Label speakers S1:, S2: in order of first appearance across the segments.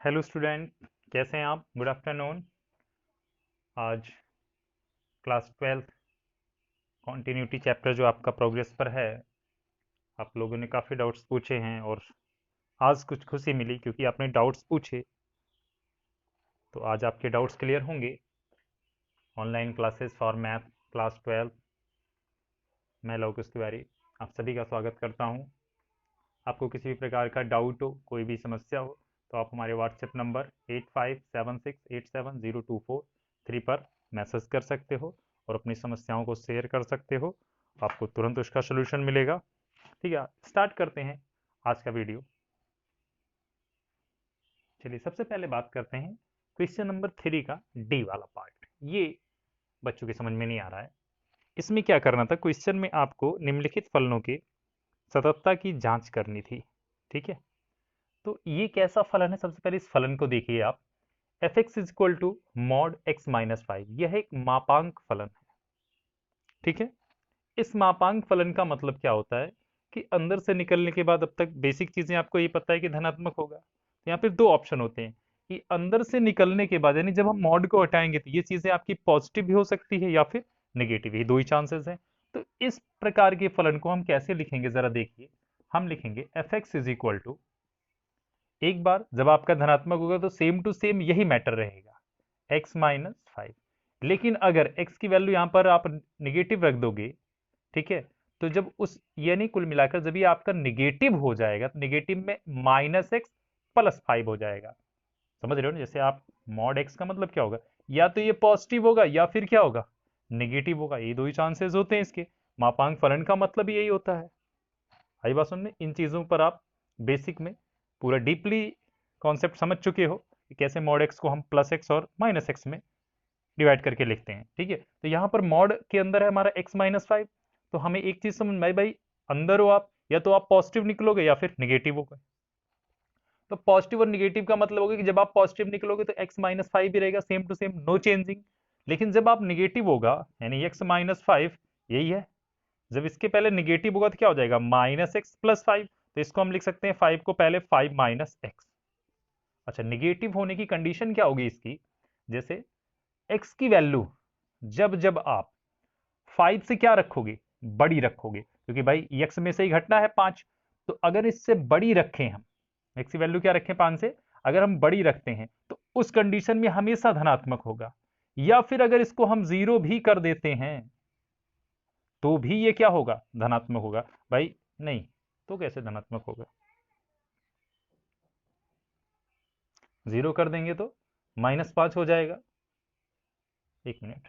S1: Hello student, कैसे हैं आप? Good afternoon. आज क्लास 12 कॉन्टिन्यूटी चैप्टर जो आपका प्रोग्रेस पर है, आप लोगों ने काफ़ी डाउट्स पूछे हैं और आज कुछ खुशी मिली क्योंकि आपने डाउट्स पूछे, तो आज आपके डाउट्स क्लियर होंगे। Online classes for math class 12, मैं लौकुश तिवारी आप सभी का स्वागत करता हूं। आपको किसी भी प्रकार का डाउट हो, कोई भी समस्या हो, तो आप हमारे व्हाट्सएप नंबर 8576870243 पर मैसेज कर सकते हो और अपनी समस्याओं को शेयर कर सकते हो। आपको तुरंत उसका सोल्यूशन मिलेगा। ठीक है, स्टार्ट करते हैं आज का वीडियो। चलिए, सबसे पहले बात करते हैं क्वेश्चन नंबर 3 का डी वाला पार्ट। ये बच्चों की समझ में नहीं आ रहा है। इसमें क्या करना था, क्वेश्चन में आपको निम्नलिखित फलनों के सततता की जांच करनी थी। ठीक है, तो ये कैसा फलन है? सबसे पहले इस फलन को देखिए आप। F X is equal to mod X minus 5, यह एक मापांक फलन है। ठीक है, इस मापांक फलन का मतलब क्या होता है कि अंदर से निकलने के बाद अब तक बेसिक चीजें आपको ये पता है कि धनात्मक होगा। तो यहाँ पे दो ऑप्शन होते हैं कि अंदर से निकलने के बाद, यानी जब हम मॉड को हटाएंगे तो ये चीजें आपकी पॉजिटिव भी हो सकती है या फिर नेगेटिव, ही दो ही चांसेस हैं। तो इस प्रकार के फलन को हम कैसे लिखेंगे जरा देखिए। हम लिखेंगे F X is equal to, एक बार जब आपका धनात्मक होगा तो सेम टू सेम यही मैटर रहेगा, x माइनस 5। लेकिन अगर x की वैल्यू यहां पर आप निगेटिव रख दोगे, ठीक है, तो जब उस, यानी कुल मिलाकर जब ये आपका निगेटिव हो जाएगा तो निगेटिव में माइनस एक्स प्लस 5 हो जाएगा। समझ रहे हो ना? जैसे आप मॉड एक्स का मतलब क्या होगा, या तो ये पॉजिटिव होगा या फिर क्या होगा, निगेटिव होगा। ये दो ही चांसेस होते हैं इसके। मापांक फलन का मतलब यही होता है। आई बात सुनने, इन चीजों पर आप बेसिक में पूरा डीपली कॉन्सेप्ट समझ चुके हो कि कैसे मॉड एक्स को हम प्लस एक्स और माइनस एक्स में डिवाइड करके लिखते हैं। ठीक है, तो यहाँ पर मॉड के अंदर है हमारा एक्स माइनस 5। तो हमें एक चीज समझ में, भाई अंदर हो आप, या तो आप पॉजिटिव निकलोगे या फिर निगेटिव होगा। तो पॉजिटिव और निगेटिव का मतलब होगा कि जब आप पॉजिटिव निकलोगे तो एक्स माइनस 5 ही रहेगा, same to same, no changing. लेकिन जब आप निगेटिव होगा, यानी एक्स माइनस 5, यही है, जब इसके पहले निगेटिव होगा तो क्या हो जाएगा, माइनस एक्स प्लस 5। तो इसको हम लिख सकते हैं 5 को पहले 5 माइनस एक्स। अच्छा, निगेटिव होने की कंडीशन क्या होगी इसकी, जैसे एक्स की वैल्यू जब जब आप 5 से क्या रखोगे, बड़ी रखोगे, क्योंकि भाई एक्स में से ही घटना है 5। तो अगर इससे बड़ी रखें हम, एक्स की वैल्यू क्या रखें 5 से, अगर हम बड़ी रखते हैं तो उस कंडीशन में हमेशा धनात्मक होगा। या फिर अगर इसको हम जीरो भी कर देते हैं तो भी ये क्या होगा, धनात्मक होगा। भाई नहीं, तो कैसे धनात्मक होगा? जीरो कर देंगे तो -5 हो जाएगा। एक मिनट,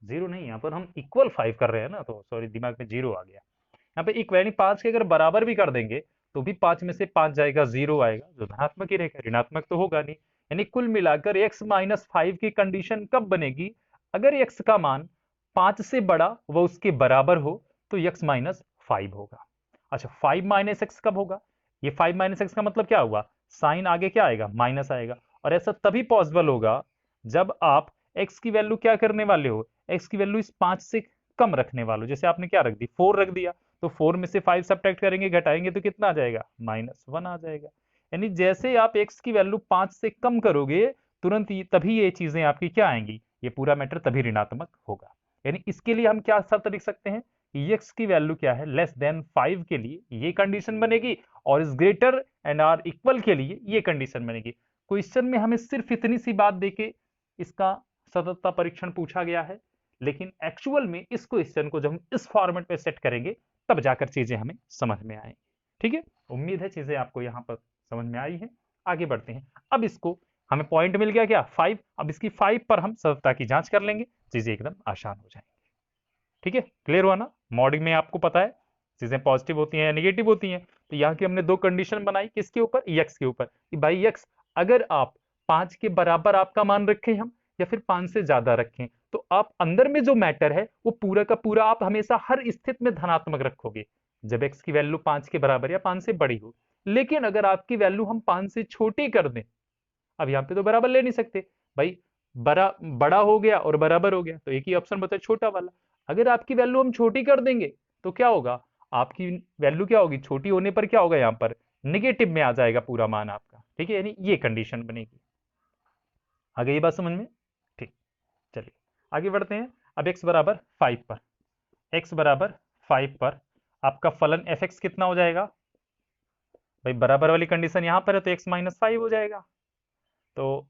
S1: जीरो नहीं, यहाँ पर हम इक्वल 5 कर रहे हैं ना, तो सॉरी दिमाग में जीरो आ गया। यहाँ पे इक्वल, यानी 5 के अगर बराबर भी कर देंगे तो भी 5 में से 5 जाएगा, जीरो आएगा, जो धनात्मक ही रहेगा, ऋणात्मक तो होगा नहीं। यानी कुल मिलाकर x माइनस 5 की कंडीशन कब बनेगी, अगर x का मान 5 से बड़ा व उसके बराबर हो तो x माइनस 5 होगा। अच्छा, 5 माइनस एक्स कब होगा? ये 5 माइनस एक्स का मतलब क्या हुआ, साइन आगे क्या आएगा, माइनस आएगा। और ऐसा तभी पॉसिबल होगा जब आप x की वैल्यू क्या करने वाले हो, x की वैल्यू इस 5 से कम रखने वाले हो। जैसे आपने क्या रख दी, 4 रख दिया, तो 4 में से 5 सब्ट्रैक्ट करेंगे, घटाएंगे तो कितना आ जाएगा, -1 आ जाएगा। यानी जैसे आप x की वैल्यू 5 से कम करोगे तुरंत तभी ये चीजें आपकी क्या आएंगी, ये पूरा मैटर तभी ऋणात्मक होगा। यानी इसके लिए हम क्या शर्त लिख सकते हैं, एक्स की वैल्यू क्या है, लेस देन 5 के लिए ये कंडीशन बनेगी, और is greater and or equal के लिए ये कंडीशन बनेगी। क्वेश्चन में हमें सिर्फ इतनी सी बात देके इसका सततता परीक्षण पूछा गया है, लेकिन एक्चुअल में इस क्वेश्चन को जब हम इस फॉर्मेट में सेट करेंगे तब जाकर चीजें हमें समझ में आएंगी। ठीक है, उम्मीद है चीजें आपको यहाँ पर समझ में आई हैं। आगे बढ़ते हैं। अब इसको हमें पॉइंट मिल गया क्या, 5। अब इसकी 5 पर हम सततता की जांच कर लेंगे, चीजें एकदम आसान हो जाएंगी। ठीक है, क्लियर हुआ ना। मॉडलिंग में आपको पता है चीजें पॉजिटिव होती हैं या नेगेटिव होती हैं। तो यहाँ की हमने दो कंडीशन बनाई, किसके ऊपर, एक्स के ऊपर, कि भाई एक्स अगर आप 5 के बराबर आपका मान रखें हम, या फिर 5 से ज्यादा रखें, तो आप अंदर में जो मैटर है वो पूरा का पूरा आप हमेशा हर स्थिति में धनात्मक रखोगे जब एक्स की वैल्यू 5 के बराबर या 5 से बड़ी हो। लेकिन अगर आपकी वैल्यू हम 5 से छोटी कर दें, अब यहाँ पे तो बराबर ले नहीं सकते भाई, बड़ा हो गया और बराबर हो गया, तो एक ही ऑप्शन बचा छोटा वाला। अगर आपकी वैल्यू हम छोटी कर देंगे तो क्या होगा, आपकी वैल्यू क्या होगी, छोटी होने पर क्या होगा, यहाँ पर निगेटिव में आ जाएगा पूरा मान आपका। ठीक है, यानी ये कंडीशन बनेगी। आगे ये बात समझ में, ठीक। चलिए आगे बढ़ते हैं। अब x बराबर 5 पर, x बराबर 5 पर आपका फलन fx कितना हो जाएगा, भाई बराबर वाली कंडीशन यहां पर है तो x माइनस 5 हो जाएगा। तो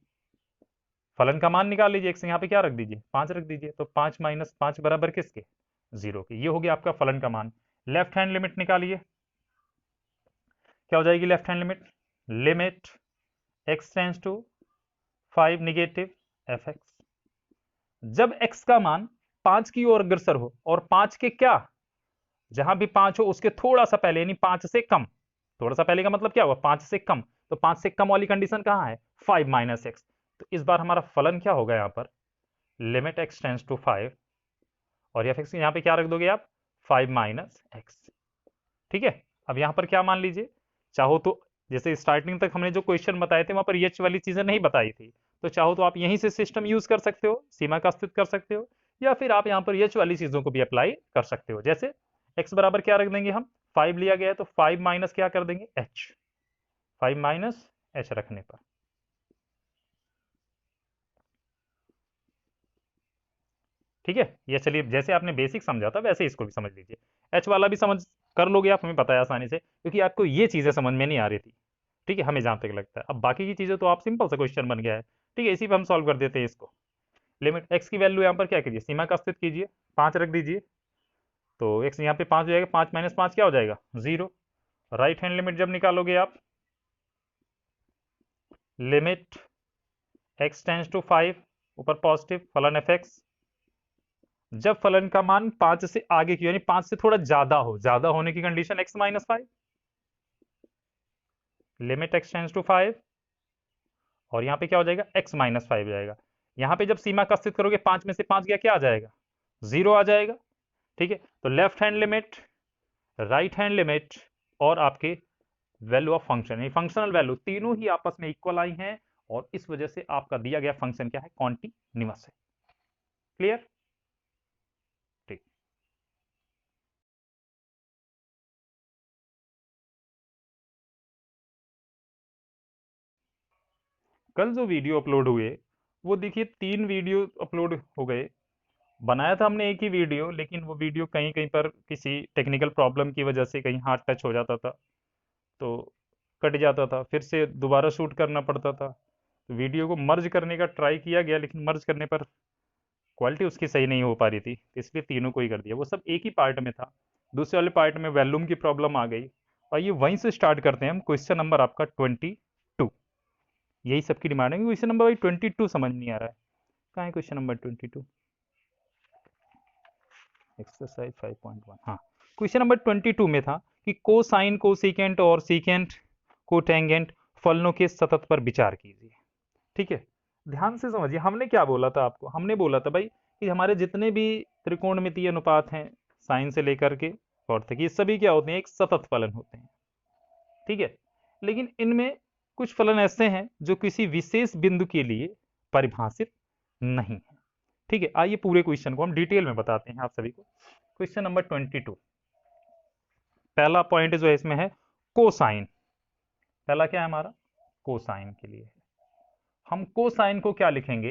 S1: फलन का मान निकाल लीजिए, x यहाँ पे क्या रख दीजिए, 5 रख दीजिए, तो 5 माइनस 5 बराबर किसके, 0 के। ये हो गया आपका फलन का मान। लेफ्ट हैंड लिमिट निकालिए, क्या हो जाएगी left hand limit, limit x tends to 5 negative fx। जब x का मान 5 की ओर अग्रसर हो, और 5 के क्या, जहां भी 5 हो उसके थोड़ा सा पहले, यानी 5 से कम, थोड़ा सा पहले का मतलब क्या हुआ, 5 से कम, तो 5 से कम वाली कंडीशन कहां है, 5 माइनस एक्स। तो इस बार हमारा फलन क्या होगा यहाँ पर, लिमिट x टेंड्स टू 5, और एफ एक्स यहाँ पे क्या रख दोगे आप, 5 माइनस एक्स। ठीक है, अब यहाँ पर क्या मान लीजिए, चाहो तो जैसे स्टार्टिंग तक हमने जो क्वेश्चन बताए थे वहां पर एच वाली चीजें नहीं बताई थी, तो चाहो तो आप यहीं से सिस्टम यूज कर सकते हो, सीमा का अस्तित्व कर सकते हो, या फिर आप यहाँ पर एच वाली चीजों को भी अप्लाई कर सकते हो। जैसे x बराबर क्या रख देंगे हम, 5 लिया गया है तो 5 माइनस क्या कर देंगे, h, 5 माइनस h रखने पर। ठीक है, ये चलिए जैसे आपने बेसिक समझा था वैसे इसको भी समझ लीजिए, एच वाला भी समझ कर लोगे आप, हमें पता है आसानी से, क्योंकि आपको ये चीजें समझ में नहीं आ रही थी। ठीक है, हमें जहां तक लगता है, अब बाकी की चीजें तो आप सिंपल सा क्वेश्चन बन गया है। ठीक है, इसी पे हम सॉल्व कर देते हैं इसको। लिमिट एक्स की वैल्यू यहाँ पर क्या कीजिए, सीमा का अस्तित्व कीजिए, 5 रख दीजिए, तो एक्स यहाँ पे 5 हो जाएगा, 5 माइनस 5 क्या हो जाएगा, 0। राइट हैंड लिमिट जब निकालोगे आप, लिमिट एक्स टेंड्स टू 5, ऊपर पॉजिटिव फलन एफ एक्स, जब फलन का मान 5 से आगे की यानी 5 से थोड़ा ज्यादा हो, ज्यादा होने की condition x minus 5, limit x tends to 5, और यहाँ पे क्या हो जाएगा, x माइनस 5 हो जाएगा। यहाँ पे जब सीमा का अस्तित्व करोगे, 5 में से 5 गया, क्या आ जाएगा, 0 आ जाएगा। ठीक है, तो left hand limit, right hand limit, और आपके value of function, functional value तीनों ही आपस में इक्वल आई हैं, और इस वजह से आपका दिया गया फंक्शन क्या है, कॉन्टिन्यूअस है। क्लियर, ठीक। कल जो वीडियो अपलोड हुए वो देखिए 3 वीडियो अपलोड हो गए। बनाया था हमने एक ही वीडियो, लेकिन वो वीडियो कहीं कहीं पर किसी टेक्निकल प्रॉब्लम की वजह से कहीं हाथ टच हो जाता था, तो कट जाता था, फिर से दोबारा शूट करना पड़ता था। तो वीडियो को मर्ज करने का ट्राई किया गया, लेकिन मर्ज करने पर क्वालिटी उसकी सही नहीं हो पा रही थी, इसलिए तीनों को ही कर दिया। वो सब एक ही पार्ट में था, दूसरे वाले पार्ट में वॉल्यूम की प्रॉब्लम आ गई। और ये वहीं से स्टार्ट करते हैं हम, क्वेश्चन नंबर आपका 22। यही सबकी डिमांड है, क्वेश्चन नंबर भाई 22 समझ नहीं आ रहा है, कहाँ है क्वेश्चन नंबर 22, एक्सरसाइज 5.1। हाँ, क्वेश्चन नंबर 22 में था कि कोसाइन, कोसेकेंट और सीकेंट, कोटेंजेंट फलनों के सतत पर विचार कीजिए। ठीक है, ध्यान से समझिए, हमने क्या बोला था आपको, हमने बोला था भाई कि हमारे जितने भी त्रिकोणमितीय अनुपात हैं, साइन से लेकर के कॉट तक, ये सभी क्या होते हैं, एक सतत फलन होते हैं। ठीक है, लेकिन इनमें कुछ फलन ऐसे हैं जो किसी विशेष बिंदु के लिए परिभाषित नहीं है। ठीक है, आइए पूरे क्वेश्चन को हम डिटेल में बताते हैं आप सभी को। क्वेश्चन नंबर 22, पहला पॉइंट जो है इसमें है कोसाइन। पहला क्या है हमारा, कोसाइन के लिए है। हम कोसाइन को क्या लिखेंगे,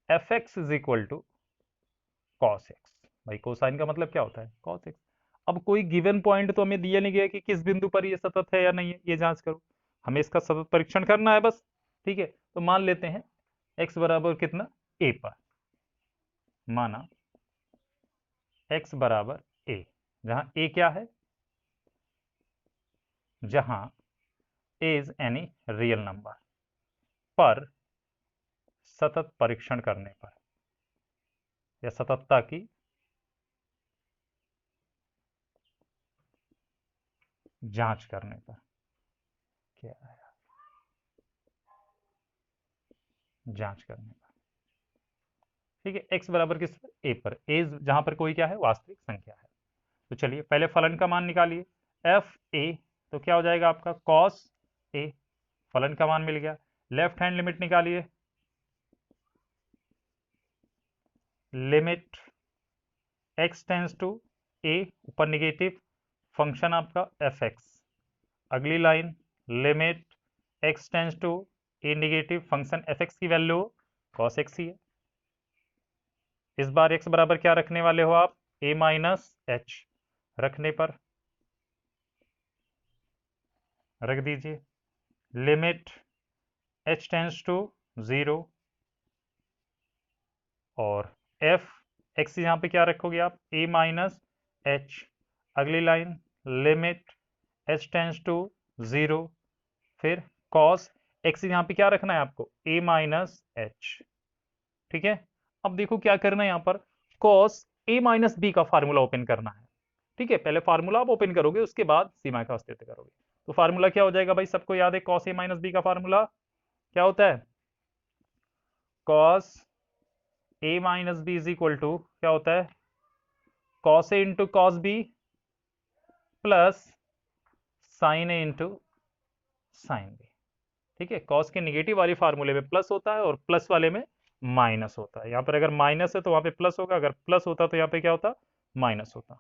S1: F X is equal to cos X. भाई कोसाइन का मतलब क्या होता है, कॉस एक्स। अब कोई गिवन पॉइंट तो हमें दिया नहीं गया कि किस बिंदु पर ये सतत है या नहीं है, ये जांच करो, हमें इसका सतत परीक्षण करना है बस। ठीक है, तो मान लेते हैं x बराबर कितना, a पर, माना x बराबर a, जहां a क्या है, जहां a is any real number, पर सतत परीक्षण करने पर या सततता की जांच करने पर, क्या है, जांच करने पर। ठीक है, x बराबर किस पर, a पर, a जहां पर कोई क्या है, वास्तविक संख्या है। तो चलिए पहले फलन का मान निकालिए, एफ ए, तो क्या हो जाएगा आपका कॉस ए, फलन का मान मिल गया। लेफ्ट हैंड लिमिट निकालिए, limit x tends to a, ऊपर निगेटिव, फंक्शन आपका एफ एक्स। अगली line, limit x tends to a negative, function F X की वैल्यू कॉस एक्स ही है। इस बार x बराबर क्या रखने वाले हो आप, a माइनस एच, रखने पर रख दीजिए, लिमिट h टेंस टू 0, और f x यहाँ पे क्या रखोगे आप, a माइनस एच। अगली line, limit h tends to 0, फिर cos x यहाँ पे क्या रखना है आपको, a माइनस एच। ठीक है, अब देखो क्या करना है यहाँ पर, cos a माइनस बी का फार्मूला ओपन करना है। ठीक है, पहले फार्मूला आप ओपन करोगे, उसके बाद सीमा का अस्तित्व करोगे। तो फार्मूला क्या हो जाएगा भाई, सबको याद है, cos a माइनस बी का फार्मूला क्या होता है, cos a minus B is equal to क्या होता है, cos a into cos B plus sine A into sine B. ठीक है, कॉस के निगेटिव वाले फार्मूले में प्लस होता है और प्लस वाले में माइनस होता है। यहाँ पर अगर माइनस है तो वहां पे प्लस होगा, अगर प्लस होता तो यहाँ पे क्या होता, माइनस होता,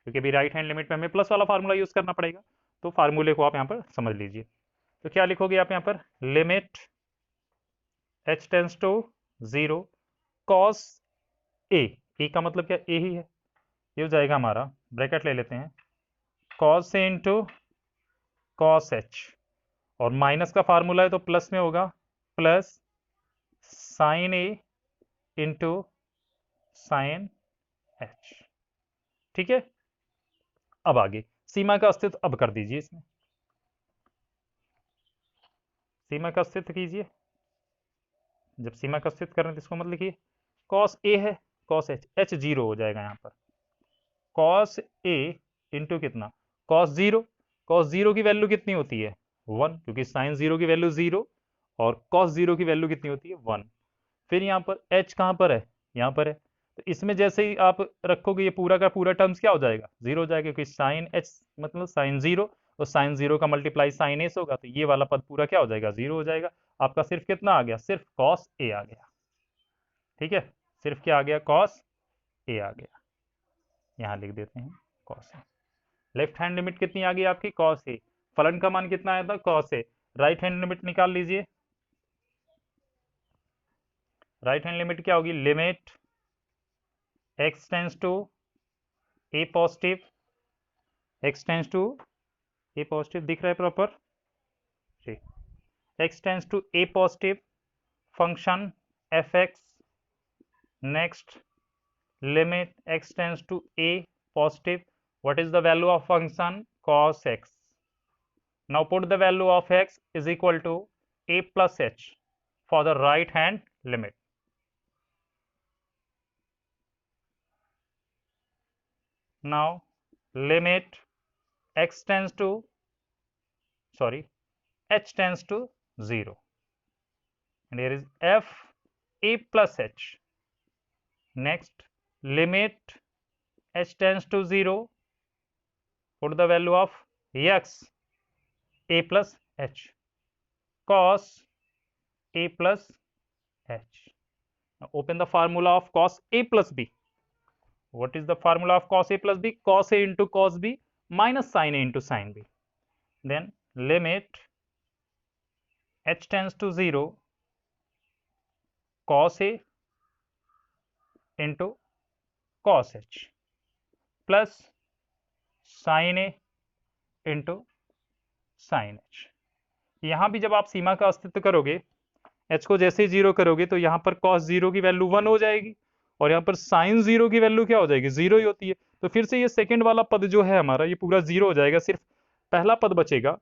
S1: क्योंकि अभी राइट हैंड लिमिट में हमें प्लस वाला फार्मूला यूज करना पड़ेगा। तो फार्मूले को आप यहाँ पर समझ लीजिए। तो क्या लिखोगे आप यहाँ पर, limit h tends to 0, cos A का मतलब क्या, ए ही है, ये हो जाएगा हमारा, ब्रैकेट ले लेते हैं, cos A into cos H, और माइनस का फार्मूला है तो प्लस में होगा, plus sine A into sine h. ठीक है, अब आगे सीमा का अस्तित्व अब कर दीजिए, इसमें सीमा का अस्तित्व कीजिए। जब सीमा का अस्तित्व करें तो इसको मत लिखिए, कॉस ए है, कॉस एच, एच जीरो हो जाएगा यहाँ पर, कॉस ए इंटू कितना, कॉस जीरो, कॉस जीरो की वैल्यू कितनी होती है 1, क्योंकि साइन जीरो की वैल्यू 0 और कॉस जीरो की वैल्यू कितनी होती है 1। फिर यहाँ पर एच कहाँ पर है, यहाँ पर है, तो इसमें जैसे ही आप रखोगे ये पूरा का पूरा टर्म्स क्या हो जाएगा, 0 हो जाएगा, क्योंकि साइन एच मतलब साइन जीरो, और साइन जीरो का मल्टीप्लाई साइन एस होगा, तो ये वाला पद पूरा क्या हो जाएगा, 0 हो जाएगा। आपका सिर्फ कितना आ गया, सिर्फ कॉस ए आ गया। ठीक है, सिर्फ क्या आ गया, कॉस ए आ गया, यहाँ लिख देते हैं cos A. Left hand limit कितनी आ गई आपकी, कॉस ए, फलन का मान कितना आया था, cos A. Right hand limit निकाल लीजिए, राइट हैंड लिमिट क्या होगी, limit x tends to a positive, x tends to a positive, दिख रहा है प्रॉपर जी, x tends to a positive, function fx, next limit x tends to a positive, what is the value of function cos x, now put the value of x is equal to a plus h for the right hand limit. Now limit x tends to h tends to 0, and here is f a plus h. Next limit h tends to 0, put the value of x a plus h, cos a plus h. Now open the formula of cos a plus b. What is the formula of cos a plus b, cos a into cos b minus sin a into sin b. Then limit h tends to 0, cos A into cos H plus sine A into sine h. यहां भी जब आप सीमा का अस्तित्व करोगे, H को जैसे ही zero करोगे तो यहां पर कॉस जीरो की वैल्यू 1 हो जाएगी और यहां पर साइन जीरो की वैल्यू क्या हो जाएगी, जीरो ही होती है। तो फिर से ये सेकंड वाला पद जो है हमारा ये पूरा जीरो हो जाएगा, सिर्फ पहला पद बचेगा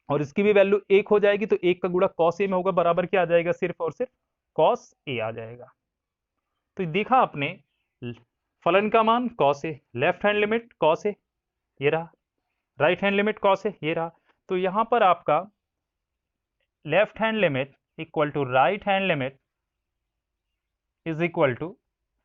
S1: और इसकी भी वैल्यू 1 हो जाएगी। तो 1 का गुणा कॉस ए में होगा, बराबर क्या आ जाएगा, सिर्फ और सिर्फ कॉस ए आ जाएगा। तो देखा आपने फलन का मान cos A, left hand limit cos A ये रहा, right hand limit cos A ये रहा। तो यहां पर आपका left hand limit equal to right hand limit is equal to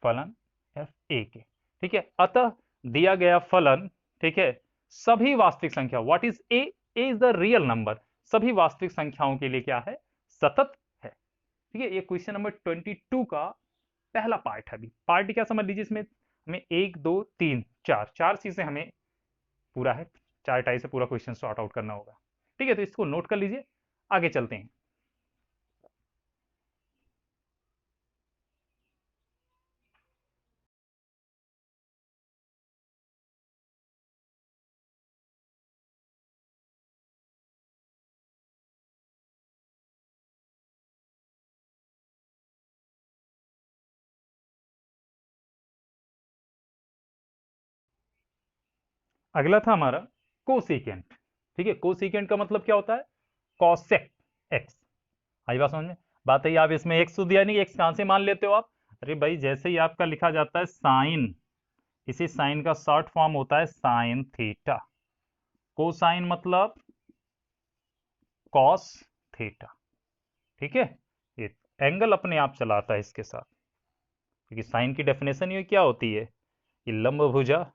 S1: फलन एफ ए के। ठीक है, अतः दिया गया फलन, ठीक है, सभी वास्तविक संख्या, what is a, is the real number, सभी वास्तविक संख्याओं के लिए क्या है, सतत है। ठीक है, ये क्वेश्चन नंबर 22 का पहला पार्ट है। अभी पार्ट क्या समझ लीजिए, इसमें हमें 1 2 3 4 चीजें हमें पूरा है, 4 टाई से पूरा क्वेश्चन सॉर्ट आउट करना होगा। ठीक है, तो इसको नोट कर लीजिए, आगे चलते हैं। अगला था हमारा कोसेकेंट। ठीक है, कोसेकेंट का मतलब क्या होता है, कॉसेक एक्स। आई बात समझ में, बात है आप इसमें एक्स तो दिया नहीं, एक्स कहां से मान लेते हो आप, अरे भाई जैसे ही आपका लिखा जाता है साइन, इसी साइन का शॉर्ट फॉर्म होता है साइन थीटा। कोसाइन मतलब कॉस थीटा। ठीक है, ये एंगल अपने आप चलाता है इसके साथ, क्योंकि साइन की डेफिनेशन ये क्या होती है, ये लंब भुजा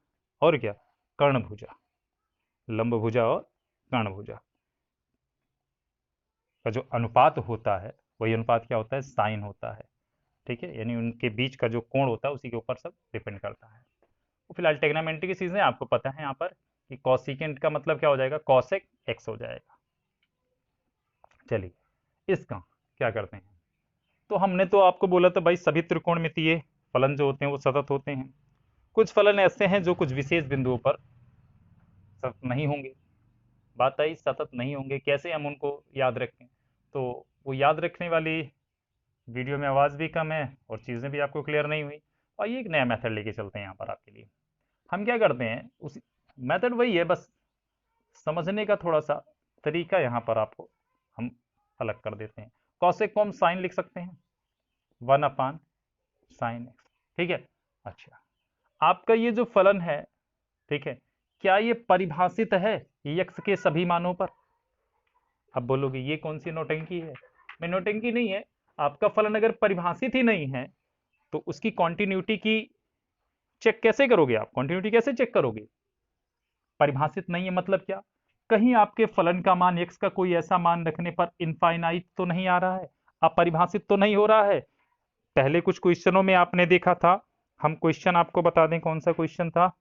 S1: और क्या, कर्ण भुजा, लंब भुजा और कर्ण भुजा का जो अनुपात होता है वही अनुपात क्या होता है, साइन होता है। ठीक है, यानी उनके बीच का जो कोण होता है उसी के ऊपर सब डिपेंड करता है। तो फिलहाल टेग्नामेंट्री की चीजें आपको पता है यहाँ पर कि कॉसिकेंट का मतलब क्या हो जाएगा, कॉसेक एक्स हो जाएगा। चलिए इसका क्या करते हैं, तो हमने तो आपको बोला था भाई सभी त्रिकोणमितीय फलन जो होते हैं वो सतत होते हैं। कुछ फलन ऐसे हैं जो कुछ विशेष बिंदुओं पर सतत नहीं होंगे। बात आई सतत नहीं होंगे, कैसे हम उनको याद रखें, तो वो याद रखने वाली वीडियो में आवाज़ भी कम है और चीज़ें भी आपको क्लियर नहीं हुई। और ये एक नया मेथड लेके चलते हैं यहाँ पर आपके लिए। हम क्या करते हैं, उस मेथड वही है, बस समझने का थोड़ा सा तरीका यहाँ पर आपको हम अलग कर देते हैं। कॉसेक को हम साइन लिख सकते हैं, 1/sin x। ठीक है, अच्छा आपका ये जो फलन है, ठीक है, क्या ये परिभाषित है यक्स के सभी मानों पर। अब बोलोगे ये कौन सी नौटंकी है, मैं नौटंकी नहीं है, आपका फलन अगर परिभाषित ही नहीं है तो उसकी कॉन्टिन्यूटी की चेक कैसे करोगे, आप कॉन्टिन्यूटी कैसे चेक करोगे, परिभाषित नहीं है मतलब क्या, कहीं आपके फलन का मान x का कोई ऐसा मान रखने पर इनफाइनाइट तो नहीं आ रहा है, अपरिभाषित तो नहीं हो रहा है। पहले कुछ क्वेश्चनों में आपने देखा था, हम क्वेश्चन आपको बता दें कौन सा क्वेश्चन था,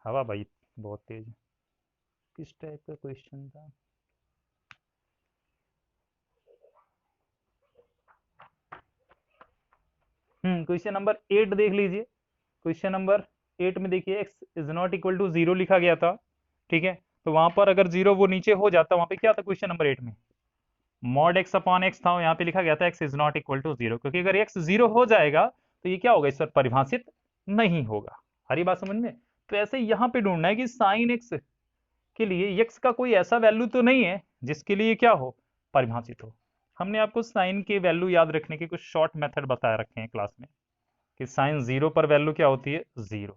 S1: हवा भाई बहुत तेज, किस टाइप का क्वेश्चन था, क्वेश्चन नंबर 8 देख लीजिए। क्वेश्चन नंबर 8 में देखिए x is not equal to 0 लिखा गया था। ठीक है, तो वहां पर अगर 0 वो नीचे हो जाता, वहां पे क्या था क्वेश्चन नंबर 8 में, मॉड x अपॉन x था, यहाँ पे लिखा गया था x is not equal to 0, क्योंकि अगर x 0 हो जाएगा तो ये क्या होगा, इस पर परिभाषित नहीं होगा। हरी बात समझ में, तो ऐसे यहाँ पे ढूंढना है कि साइन x के लिए x का कोई ऐसा वैल्यू तो नहीं है जिसके लिए क्या हो, परिभाषित हो। हमने आपको साइन के वैल्यू याद रखने के कुछ शॉर्ट मेथड बताए रखे हैं क्लास में, कि साइन 0 पर वैल्यू क्या होती है, 0,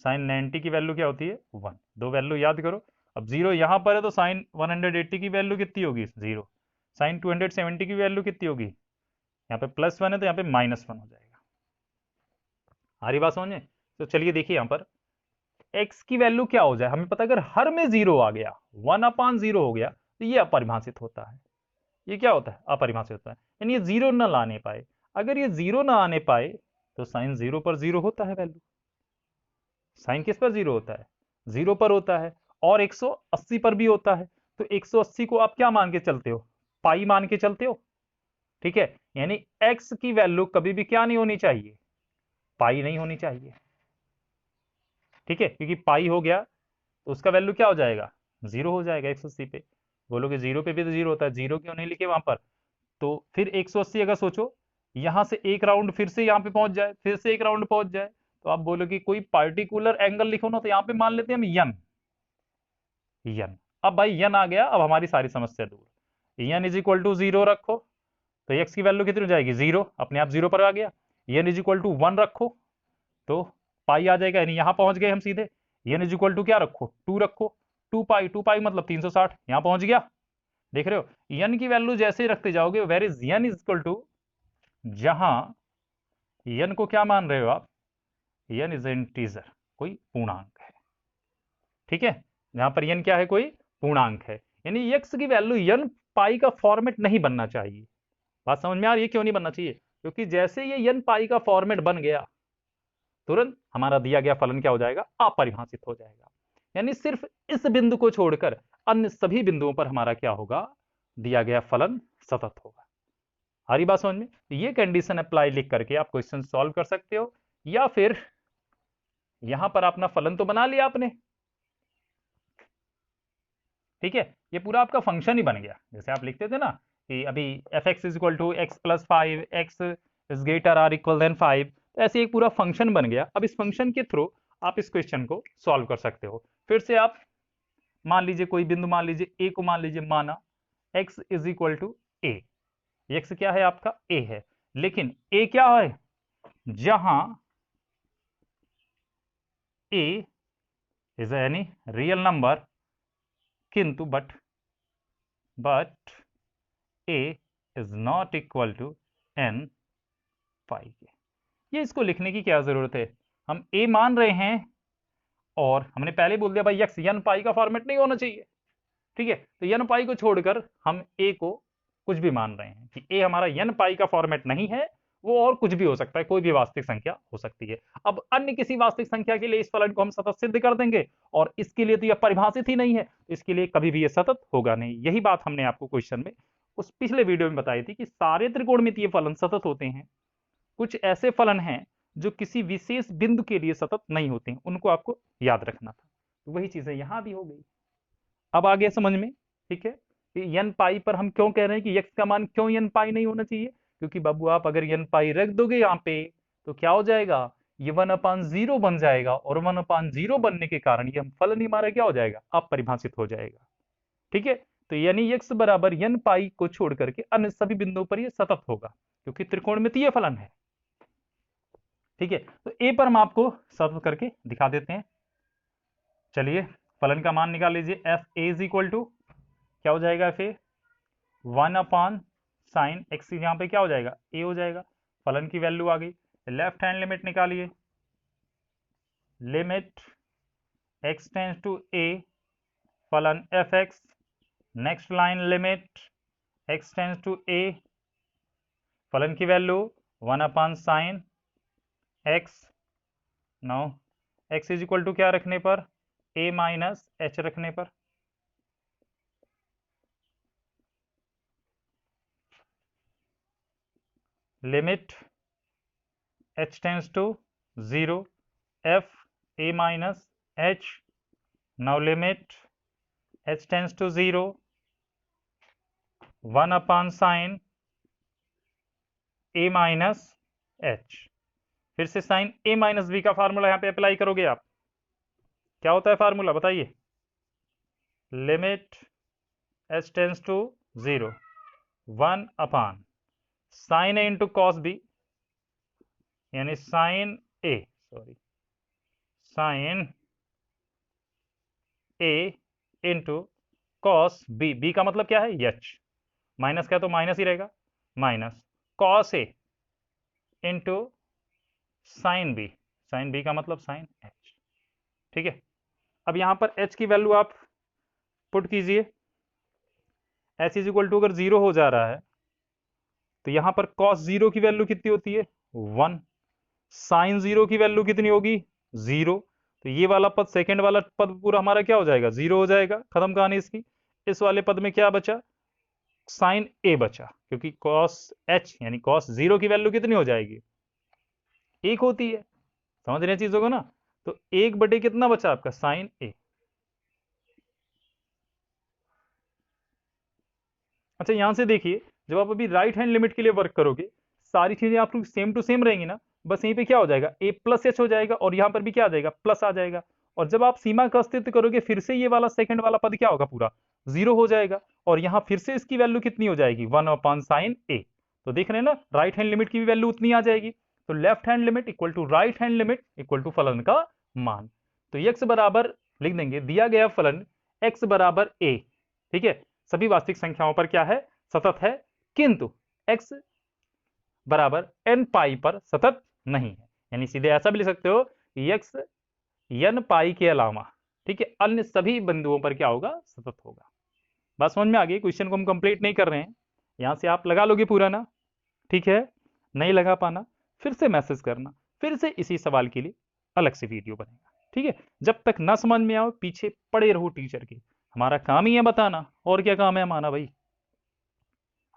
S1: साइन 90 की वैल्यू क्या होती है, 1, दो वैल्यू याद करो। अब 0 यहां पर है तो साइन 180 की वैल्यू कितनी होगी, 0, साइन 270 की वैल्यू कितनी होगी, यहाँ पे +1 है तो यहाँ पे -1 हो जाएगा। हमारी बात समझे, तो चलिए देखिए यहाँ पर x की वैल्यू क्या हो जाए, हमें पता अगर हर में 0 आ गया, 1/0 हो गया तो ये अपरिभाषित होता है। ये क्या होता है, अपरिभाषित होता है, यानी ये 0 ना लाने पाए। अगर ये 0 ना आने पाए तो साइन 0 पर 0 होता है वैल्यू। साइन किस पर 0 होता है? 0 पर होता है। और 180 पर भी होता है। तो 180 को आप क्या मान के चलते हो? पाई मान के चलते हो। ठीक है, यानी x की वैल्यू कभी भी क्या नहीं होनी चाहिए? पाई नहीं होनी चाहिए। ठीक है, क्योंकि पाई हो गया तो उसका वैल्यू क्या हो जाएगा? 0 हो जाएगा 180 पे। बोलोगे 0 पे भी तो 0 होता है, 0 क्यों नहीं लिखे वहां पर? तो फिर 180 अगर सोचो यहां से एक राउंड फिर से यहां पे पहुंच जाए, फिर से एक राउंड पहुंच जाए, तो आप बोलोगे कोई पार्टिकुलर एंगल लिखो ना, तो यहां पे मान लेते हैं हम यन। यन। अब भाई यन आ गया, अब हमारी सारी समस्या दूर। यन इज इक्वल टू 0 रखो तो एक्स की वैल्यू कितनी हो जाएगी? 0, अपने आप 0 पर आ गया। यन इज इक्वल टू 1 रखो तो पाई आ जाएगा, यानी यहां पहुंच गए हम सीधे। यन इज इक्वल टू क्या रखो? 2 रखो। 2 पाई मतलब 360, यहां पहुंच गया। देख रहे हो, यन की वैल्यू जैसे ही रखते जाओगे, where is N is equal to, जहां यन को क्या मान रहे हो आप? यन इज इंटीजर, कोई पूर्णांक है। ठीक है, जहां पर यन क्या है? कोई पूर्णांक है। यानी एक्स की वैल्यू यन पाई का फॉर्मेट नहीं बनना चाहिए। बात समझ में आ रही है क्यों नहीं बनना चाहिए? क्योंकि जैसे ये यन पाई का फॉर्मेट बन गया, तुरंत हमारा दिया गया फलन क्या हो जाएगा? अपरिभाषित हो जाएगा। यानी सिर्फ इस बिंदु को छोड़कर अन्य सभी बिंदुओं पर हमारा क्या होगा? दिया गया फलन सतत होगा। आ रही बात समझ में? तो ये कंडीशन अप्लाई लिख करके आप क्वेश्चन सॉल्व कर सकते हो, या फिर यहां पर अपना फलन तो बना लिया आपने। ठीक है, ये पूरा आपका फंक्शन ही बन गया। जैसे आप लिखते थे ना कि अभी F X is equal to X plus 5, X is greater or equal than 5, तो ऐसे एक पूरा फंक्शन बन गया। अब इस फंक्शन के थ्रू आप इस क्वेश्चन को सॉल्व कर सकते हो। फिर से आप मान लीजिए कोई बिंदु, मान लीजिए ए को, मान लीजिए माना X is equal to A. X क्या है आपका? ए है। लेकिन ए क्या है? जहां a is any real number, किंतु but a is not equal to N pi के। ये इसको लिखने की क्या जरूरत है? हम ए मान रहे हैं और हमने पहले बोल दिया भाई एक्स एन पाई का फॉर्मेट नहीं होना चाहिए। ठीक है, तो एन पाई को छोड़कर हम ए को कुछ भी मान रहे हैं कि ए हमारा एन पाई का फॉर्मेट नहीं है, वो और कुछ भी हो सकता है, कोई भी वास्तविक संख्या हो सकती है। अब अन्य किसी वास्तविक संख्या के लिए इस फलन को हम सतत सिद्ध कर देंगे, और इसके लिए तो यह परिभाषित ही नहीं है, इसके लिए कभी भी यह सतत होगा नहीं। यही बात हमने आपको क्वेश्चन में उस पिछले वीडियो में बताई थी कि सारे त्रिकोणमितीय फलन सतत होते हैं। कुछ ऐसे फलन हैं जो किसी विशेष बिंदु के लिए सतत नहीं होते हैं, उनको आपको याद रखना था। तो वही चीजें यहां भी हो गई। अब आ गया समझ में? ठीक है, कि एन पाई पर हम क्यों कह रहे हैं कि एक्स का मान क्यों एन पाई नहीं होना चाहिए? क्योंकि बाबू आप अगर एन पाई रख दोगे यहाँ पे, तो क्या हो जाएगा? ये 1/0 बन जाएगा, और 1/0 बनने के कारण ये हम फलन ही हमारा क्या हो जाएगा? अपरिभाषित हो जाएगा। ठीक है, तो यानी एक्स बराबर एन पाई को छोड़ करके अन्य सभी बिंदुओं पर ये सतत होगा, क्योंकि त्रिकोणमितीय फलन है। ठीक है, तो ए पर हम आपको सॉल्व करके दिखा देते हैं। चलिए, फलन का मान निकाल लीजिए। F A is equal to क्या हो जाएगा? एफ ए 1/sin एक्स, यहाँ पे क्या हो जाएगा? ए हो जाएगा। फलन की वैल्यू आ गई। लेफ्ट हैंड लिमिट निकालिए। Limit x tends to a, फलन f x. Next line limit x tends to a, फलन की value 1/sin x. Now x is equal to क्या रखने पर? ए माइनस एच रखने पर। Limit h tends to 0, f a minus h। Now limit h tends to 0, 1/sin a minus h। फिर से sine a minus B का formula यहां पे अप्लाई करोगे आप। क्या होता है फार्मूला बताइए? Limit h tends to 0, 1/sin a into cos B, यानी sine A, sorry, sine A into cos B. B का मतलब क्या है? एच। माइनस क्या, तो माइनस ही रहेगा, minus cos A into sine B. Sine B का मतलब साइन एच। ठीक है, अब यहां पर एच की वैल्यू आप पुट कीजिए। एच इज इक्वल टू अगर 0 हो जा रहा है, तो यहां पर कॉस 0 की वैल्यू कितनी होती है? 1। साइन जीरो की वैल्यू कितनी होगी, जीरो। तो ये वाला पद, सेकंड वाला पद पूरा हमारा क्या हो जाएगा, जीरो हो जाएगा, खत्म कहानी इसकी। इस वाले पद में क्या बचा, साइन ए बचा, क्योंकि कॉस एच यानी कॉस जीरो की वैल्यू कितनी हो जाएगी, एक होती है। समझ रहे हैं चीजों को ना। तो एक बटे कितना बचा आपका, साइन ए। अच्छा यहां से देखिए, जब आप अभी राइट हैंड लिमिट के लिए वर्क करोगे, सारी चीजें आप सेम टू सेम रहेंगी ना। बस यहीं पे क्या हो जाएगा, ए प्लस एच हो जाएगा, और यहां पर भी क्या आ जाएगा, प्लस आ जाएगा। और जब आप सीमा का अस्तित्व करोगे, फिर से ये वाला सेकंड वाला पद क्या होगा, पूरा जीरो हो जाएगा। और यहां फिर से इसकी वैल्यू कितनी हो जाएगी, 1/sin a। तो देख रहे हैं ना, राइट हैंड लिमिट की भी वैल्यू उतनी आ जाएगी। तो left hand limit equal to right hand limit equal to फलन का मान। तो x बराबर लिख देंगे, दिया गया फलन x बराबर a, ठीक है, सभी वास्तविक संख्याओं पर क्या है, सतत है, किंतु x बराबर n पाई पर सतत नहीं है। यानी सीधे ऐसा भी लिख सकते हो कि x n पाई के अलावा, ठीक है, अन्य सभी बिंदुओं पर क्या होगा, सतत होगा। बात समझ में आ गई। क्वेश्चन को हम कंप्लीट नहीं कर रहे हैं, यहां से आप लगा लोगे पूरा ना, ठीक है। नहीं लगा पाना फिर से मैसेज करना, फिर से इसी सवाल के लिए अलग से वीडियो बनेगा, ठीक है। जब तक ना समझ में आओ पीछे पड़े रहो टीचर के। हमारा काम ही है बताना, और क्या काम है हमारा भाई,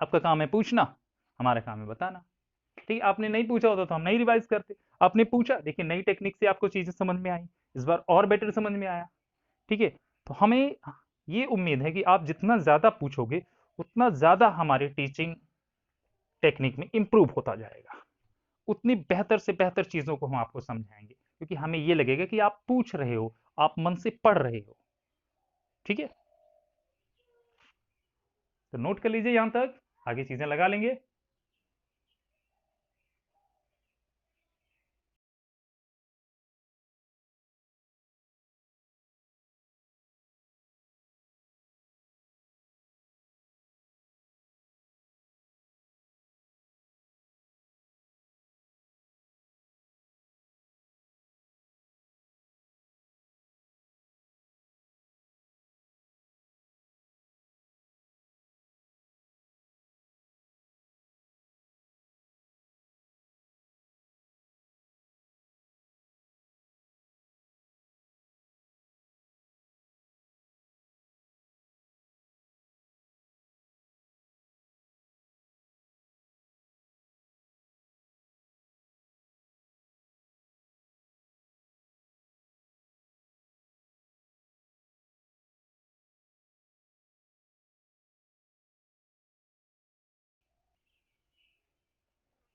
S1: आपका काम है पूछना, हमारा काम है बताना, ठीक है। आपने नहीं पूछा होता तो हम नहीं रिवाइज करते, आपने पूछा, देखिए नई टेक्निक से आपको चीजें समझ में आई, इस बार और बेटर समझ में आया, ठीक है। तो हमें ये उम्मीद है कि आप जितना ज्यादा पूछोगे उतना ज्यादा हमारे टीचिंग टेक्निक में इंप्रूव होता जाएगा, उतनी बेहतर से बेहतर चीजों को हम आपको समझाएंगे, क्योंकि हमें ये लगेगा कि आप पूछ रहे हो, आप मन से पढ़ रहे हो, ठीक है। तो नोट कर लीजिए, यहां तक आगे चीजें लगा लेंगे।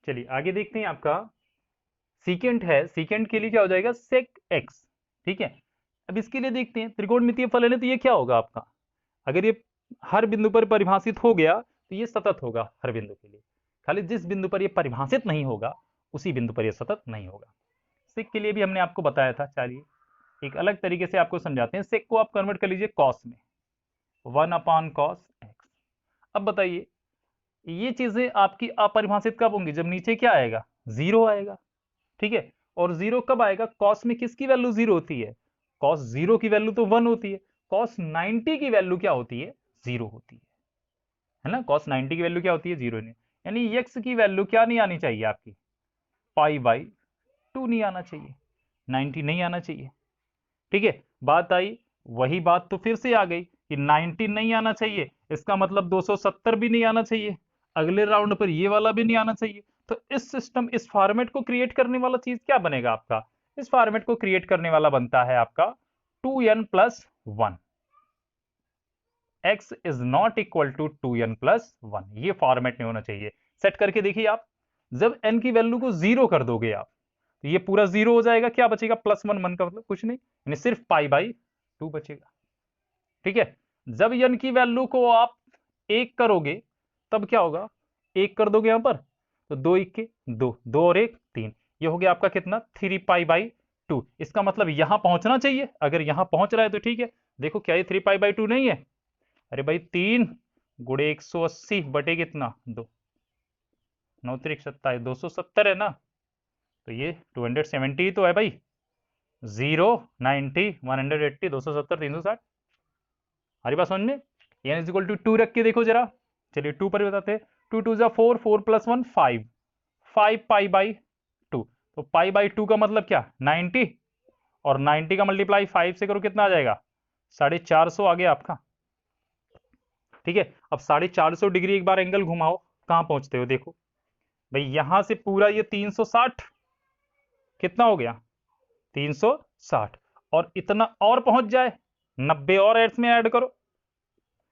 S1: चलिए आगे देखते हैं, आपका सीकेंट है, सीकेंट के लिए क्या हो जाएगा, सेक एक्स, ठीक है। अब इसके लिए देखते हैं, त्रिकोणमितीय फलन है तो ये क्या होगा आपका, अगर ये हर बिंदु पर परिभाषित हो गया तो ये सतत होगा हर बिंदु के लिए। खाली जिस बिंदु पर ये परिभाषित नहीं होगा उसी बिंदु पर ये सतत नहीं होगा। सेक के लिए भी हमने आपको बताया था, चलिए एक अलग तरीके से आपको समझाते हैं। सेक को आप कन्वर्ट कर लीजिए कॉस में, 1/cos x। अब बताइए, ये चीजें आपकी अपरिभाषित कब होंगी, जब नीचे क्या आएगा, जीरो आएगा, ठीक है। और जीरो कब आएगा, कॉस में किसकी वैल्यू जीरो होती है, कॉस जीरो की वैल्यू तो 1 होती है, कॉस 90 की वैल्यू क्या होती है, जीरो होती है ना। कॉस 90 की वैल्यू क्या होती है, जीरो नहीं। यानी एक्स की वैल्यू क्या नहीं आनी चाहिए आपकी, पाई/2 नहीं आना चाहिए, 90 नहीं आना चाहिए, ठीक है। बात आई, वही बात तो फिर से आ गई कि 90 नहीं आना चाहिए, इसका मतलब 270 भी नहीं आना चाहिए, अगले राउंड पर ये वाला भी नहीं आना चाहिए। तो इस सिस्टम, इस फॉर्मेट को क्रिएट करने वाला चीज क्या बनेगा आपका, इस फॉर्मेट को क्रिएट करने वाला बनता है आपका 2n+1। x is not equal to 2n+1, ये फॉर्मेट नहीं होना चाहिए। सेट करके देखिए आप, जब n की वैल्यू को जीरो कर दोगे आप, तो ये पूरा जीरो हो जाएगा, क्या बचेगा, +1, 1 का मतलब कुछ नहीं, यानी सिर्फ पाई/2 बचेगा, ठीक है। जब n की वैल्यू को आप 1 करोगे तब क्या होगा, 1 कर दोगे यहां पर, तो 2 1 के 2, 2 और 1 3, ये हो गया आपका कितना, 3π/2। इसका मतलब यहां पहुंचना चाहिए, अगर यहां पहुंच रहा है तो ठीक है। देखो क्या ये 3π/2 नहीं है, अरे भाई 3 × 180 बटे कितना, 2, 9 3 27, 270 है ना। तो ये 270 ही तो है भाई, 0 90 180 270 360। हमारी बात समझ में, n इज इक्वल टू 2 रख के देखो जरा। चलिए 2 पर बताते हैं, 2 2 जा 4, 4 + 1 5, 5π/2। तो तो पाई बाई 2 का मतलब क्या, 90, और 90 का मल्टीप्लाई 5 से करो कितना आ जाएगा, 450 आ गया आपका। ठीक है, अब 450 डिग्री एक बार एंगल घुमाओ, कहां पहुंचते हो देखो भाई, यहां से पूरा ये 360 कितना हो गया, 360, और इतना और पहुंच जाए, 90 और इसमें ऐड करो,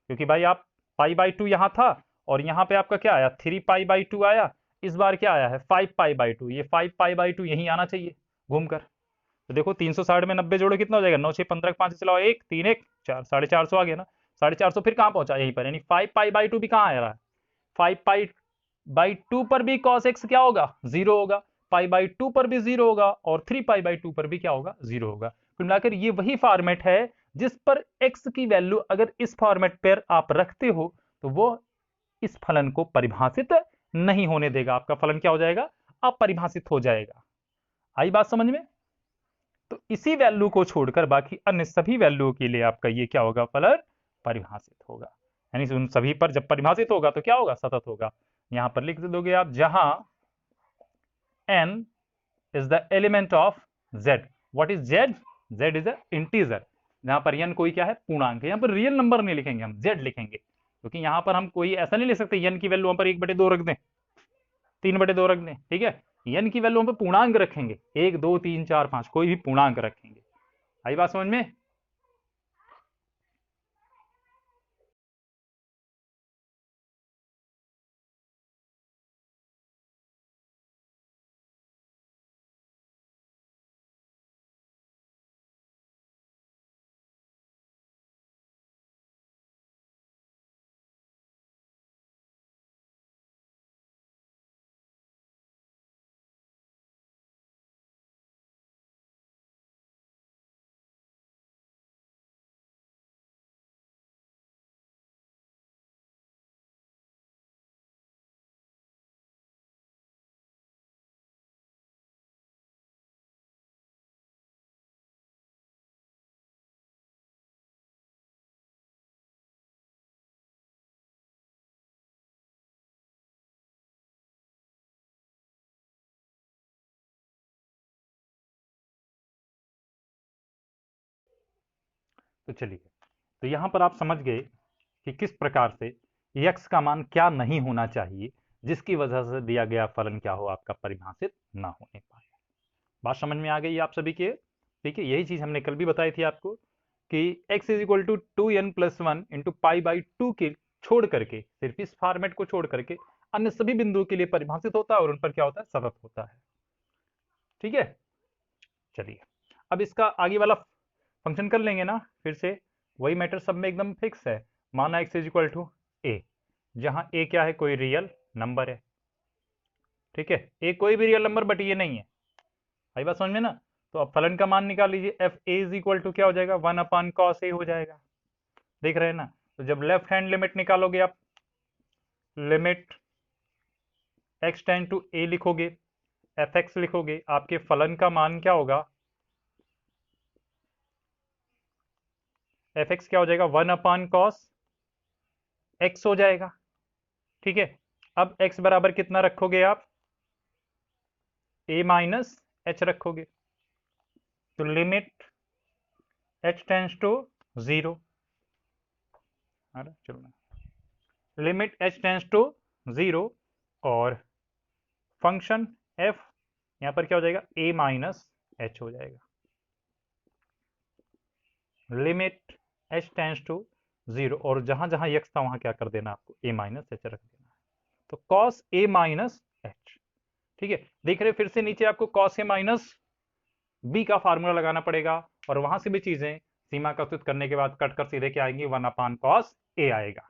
S1: क्योंकि भाई आप पाई बाई 2 यहां था, और यहां पे आपका क्या आया, 3 पाई बाई 2 आया, इस बार क्या आया है 5 पाई बाई 2, ये 5 पाई बाई 2 यहीं आना चाहिए घूमकर। तो देखो 360 में 90 जोड़ो कितना हो जाएगा, 9 6 15 5 चलाओ, 1 3 1 4, 450 आ गया ना, 450 फिर कहां पहुंचा, यहीं पर, यानी 5 पाई बाई 2 भी कहां आ रहा है, 5 पाई बाई 2 पर भी कॉस एक्स क्या होगा, जीरो होगा, पाई बाई 2 पर भी जीरो होगा, और 3 पाई बाई 2 पर भी क्या होगा, जीरो होगा। कुल मिलाकर ये वही फॉर्मेट है जिस पर एक्स की वैल्यू अगर इस फॉर्मेट पर आप रखते हो तो वो इस फलन को परिभाषित नहीं होने देगा, आपका फलन क्या हो जाएगा, अपरिभाषित हो जाएगा। आई बात समझ में। तो इसी वैल्यू को छोड़कर बाकी अन्य सभी वैल्यू के लिए आपका ये क्या होगा, फलन परिभाषित होगा, यानी उन सभी पर जब परिभाषित होगा तो क्या होगा, सतत होगा। यहां पर लिख दोगे आप, जहां n is the element of z, what is z, z is a integer, जहां पर n कोई क्या है, पूर्णांक है, यहां पर रियल नंबर नहीं लिखेंगे हम, z लिखेंगे, क्योंकि यहां पर हम कोई ऐसा नहीं ले सकते n की वैल्यू वहां पर 1/2 रख दें, 3/2 रख दें, ठीक है, n की वैल्यू हम पे पूर्णांक रखेंगे, 1 2 3 4 5 कोई भी पूर्णांक रखेंगे। आई बात समझ में। तो चलिए, तो यहां पर आप समझ गए कि किस प्रकार से यक्स का मान क्या नहीं होना चाहिए जिसकी वजह से दिया गया फलन क्या हो, आपका परिभाषित ना होने पाए। बात समझ में आ गई आप सभी के। ठीक है, यही चीज हमने कल भी बताई थी आपको कि x is equal to 2n+1 into pi by 2 के छोड़ करके, सिर्फ इस फॉर्मेट को छोड़ करके अन्य सभी बिंदुओं के लिए परिभाषित होता है और उन पर क्या होता है, सतत होता है। ठीक है, चलिए अब इसका आगे वाला फंक्शन कर लेंगे ना, फिर से वही मैटर सब में एकदम फिक्स है। माना x इज इक्वल टू ए, जहां ए क्या है, कोई रियल नंबर है। ठीक है, ए कोई भी रियल नंबर बट ये नहीं है, आई बात समझ में ना। तो अब फलन का मान निकाल लीजिए, F A is equal to क्या हो जाएगा, 1/cos a हो जाएगा। देख रहे हैं ना, तो जब लेफ्ट हैंड लिमिट निकालोगे आप, limit x tend to a लिखोगे, एफ एक्स लिखोगे, आपके फलन का मान क्या होगा, एफ एक्स क्या हो जाएगा, 1/cos x हो जाएगा। ठीक है, अब x बराबर कितना रखोगे आप, a माइनस एच रखोगे, तो लिमिट h टेंस टू 0, चलो लिमिट h टेंस टू 0, और फंक्शन f यहां पर क्या हो जाएगा, a माइनस एच हो जाएगा। लिमिट h टेंस टू 0, और जहां जहां x था वहां क्या कर देना आपको, a माइनस एच रख देना है, तो cos a माइनस एच। ठीक है, देख रहे फिर से नीचे आपको cos a माइनस b का फार्मूला लगाना पड़ेगा, और वहां से भी चीजें सीमा का करने के बाद कट कर सीधे क्या आएंगी, 1/cos a आएगा।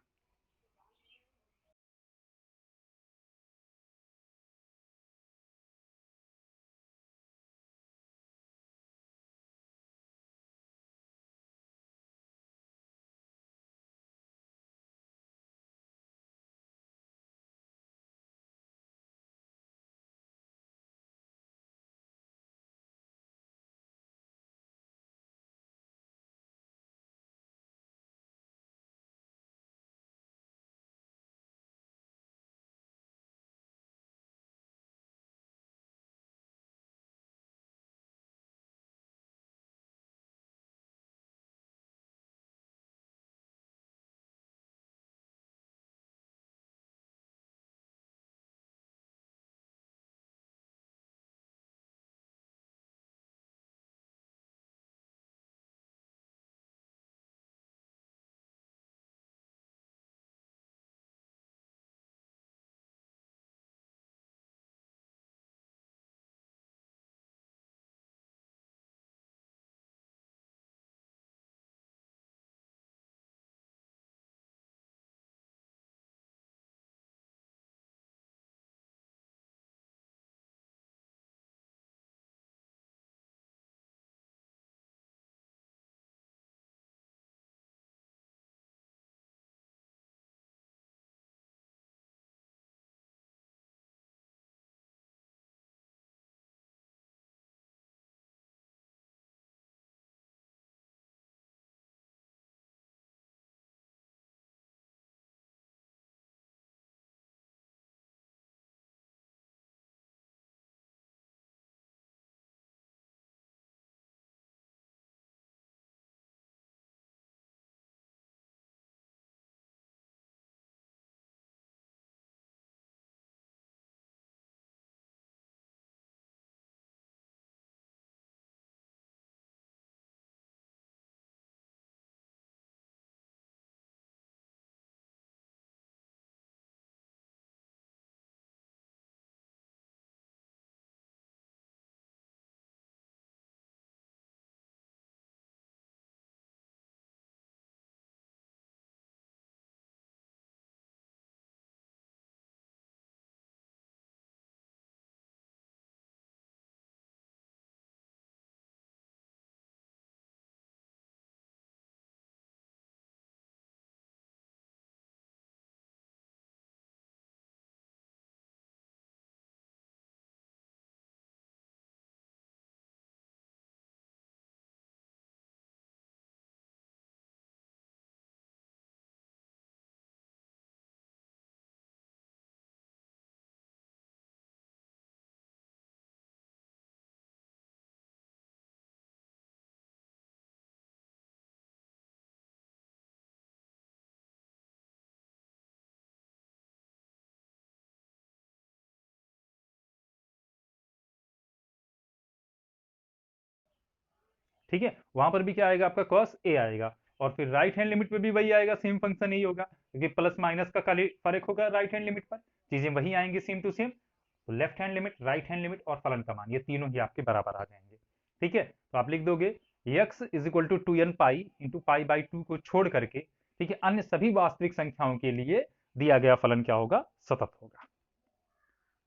S1: ठीक है, वहां पर भी क्या आएगा आपका कॉस ए आएगा, और फिर राइट हैंड लिमिट पे भी वही आएगा, सेम फंक्शन यही होगा, क्योंकि प्लस माइनस का खाली फर्क होगा राइट हैंड लिमिट पर, चीजें वही आएंगी सेम टू सेम। तो left hand limit, right hand limit और फलन का मान, ये तीनों ही आपके बराबर आ जाएंगे। ठीक है, तो आप लिख दोगे x is equal to 2n pi into pi by 2 को छोड़ करके, ठीक है, अन्य सभी वास्तविक संख्याओं के लिए दिया गया फलन क्या होगा, सतत होगा।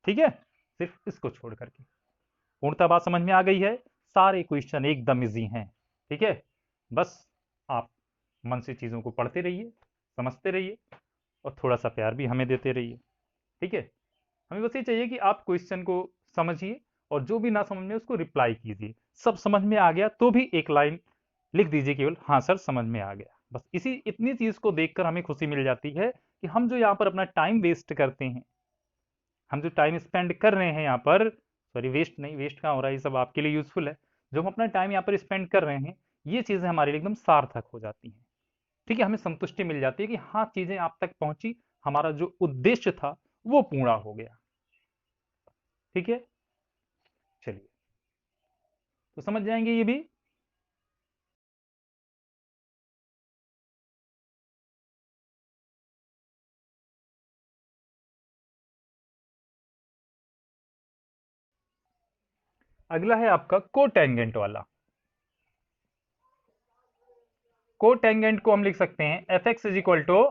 S1: ठीक है, सिर्फ इसको छोड़ करके। पूर्णतः बात समझ में आ गई है, सारे क्वेश्चन एकदम इजी हैं। ठीक है, बस आप मन से चीजों को पढ़ते रहिए, समझते रहिए, और थोड़ा सा प्यार भी हमें देते रहिए। ठीक है, हमें बस ये चाहिए कि आप क्वेश्चन को समझिए, और जो भी ना समझ में उसको रिप्लाई कीजिए। सब समझ में आ गया तो भी एक लाइन लिख दीजिए केवल, हाँ सर समझ में आ गया। बस इसी इतनी चीज को देखकर हमें खुशी मिल जाती है कि हम जो यहाँ पर अपना टाइम वेस्ट करते हैं, हम जो टाइम स्पेंड कर रहे हैं यहाँ पर, सॉरी वेस्ट नहीं, वेस्ट कहाँ हो रहा है, ये सब आपके लिए यूजफुल है। जो हम अपना टाइम यहाँ पर स्पेंड कर रहे हैं, ये चीजें हमारे लिए एकदम सार्थक हो जाती हैं। ठीक है, हमें संतुष्टि मिल जाती है कि हाँ चीजें आप तक पहुंची, हमारा जो उद्देश्य था वो पूरा हो गया। ठीक है, चलिए, तो समझ जाएंगे ये भी। अगला है आपका कोटेंजेंट वाला। कोटेंजेंट को हम लिख सकते हैं F X is equal to,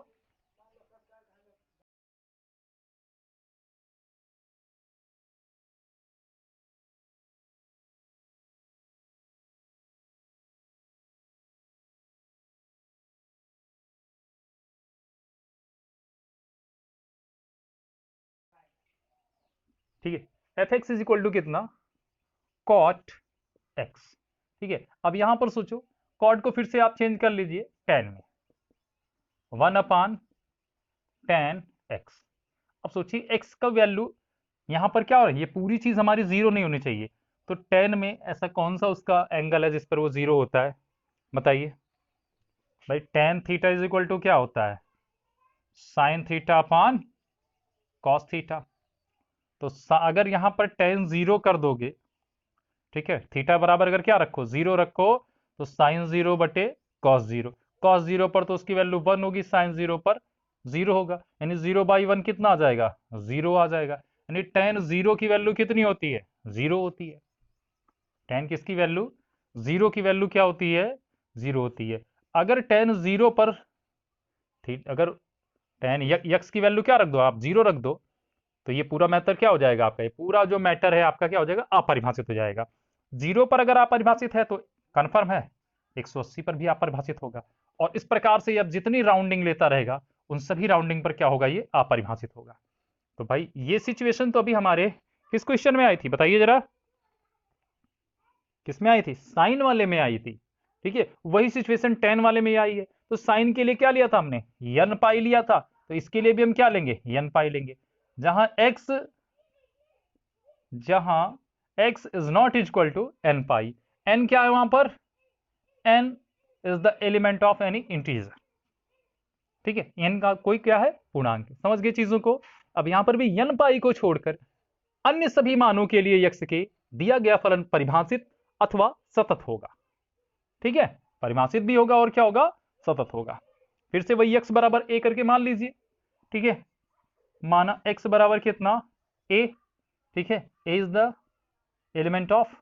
S1: ठीक है, F X is equal to कितना, कॉट एक्स। ठीक है, अब यहां पर सोचो, कॉट को फिर से आप चेंज कर लीजिए टेन में, 1/tan x। अब सोचिए x का वैल्यू यहां पर क्या हो रहा है, ये पूरी चीज हमारी जीरो नहीं होनी चाहिए, तो टेन में ऐसा कौन सा उसका एंगल है जिस पर वो जीरो होता है, बताइए भाई। Tan theta is equal to क्या होता है, sine theta upon cos theta. तो अगर यहां पर टेन जीरो कर दोगे, ठीक है, थीटा बराबर अगर क्या रखो, जीरो रखो, तो साइन जीरो बटे कॉस जीरो। कॉस जीरो पर तो उसकी वैल्यू वन होगी, साइन जीरो पर जीरो होगा, यानी जीरो बाई वन कितना आ जाएगा, जीरो आ जाएगा। यानी टेन जीरो की वैल्यू कितनी होती है, जीरो होती है। टेन किसकी वैल्यू, जीरो की वैल्यू क्या होती है, जीरो होती है। अगर टेन जीरो पर, ठीक, अगर टेन यक्स की वैल्यू क्या रख दो, आप जीरो रख दो, तो ये पूरा मैटर क्या हो जाएगा आपका, ये पूरा जो मैटर है आपका क्या हो जाएगा, अपरिभाषित हो जाएगा। जीरो पर अगर अपरिभाषित है तो कंफर्म है 180 पर भी अपरिभाषित होगा। और इस प्रकार से अब जितनी राउंडिंग लेता रहेगा, उन सभी राउंडिंग पर क्या होगा, ये अपरिभाषित होगा। तो भाई ये सिचुएशन तो अभी हमारे किस क्वेश्चन में आई थी, बताइए जरा, किस में आई थी, साइन वाले में आई थी। ठीक है, वही सिचुएशन टेन वाले में आई है। तो साइन के लिए क्या लिया था हमने, यन पाई लिया था, तो इसके लिए भी हम क्या लेंगे, यन पाई लेंगे। जहां x, जहां x is not equal to N pi, N क्या है वहां पर, N is the element of any integer. ठीक है, एन का कोई क्या है, पूर्णांक। समझ गए चीजों को। अब यहां पर भी एन पाई को छोड़कर अन्य सभी मानों के लिए यक्स के दिया गया फलन परिभाषित अथवा सतत होगा। ठीक है, परिभाषित भी होगा और क्या होगा, सतत होगा। फिर से वही x बराबर a करके मान लीजिए। ठीक है, माना x बराबर कितना, a। ठीक है, a is the element of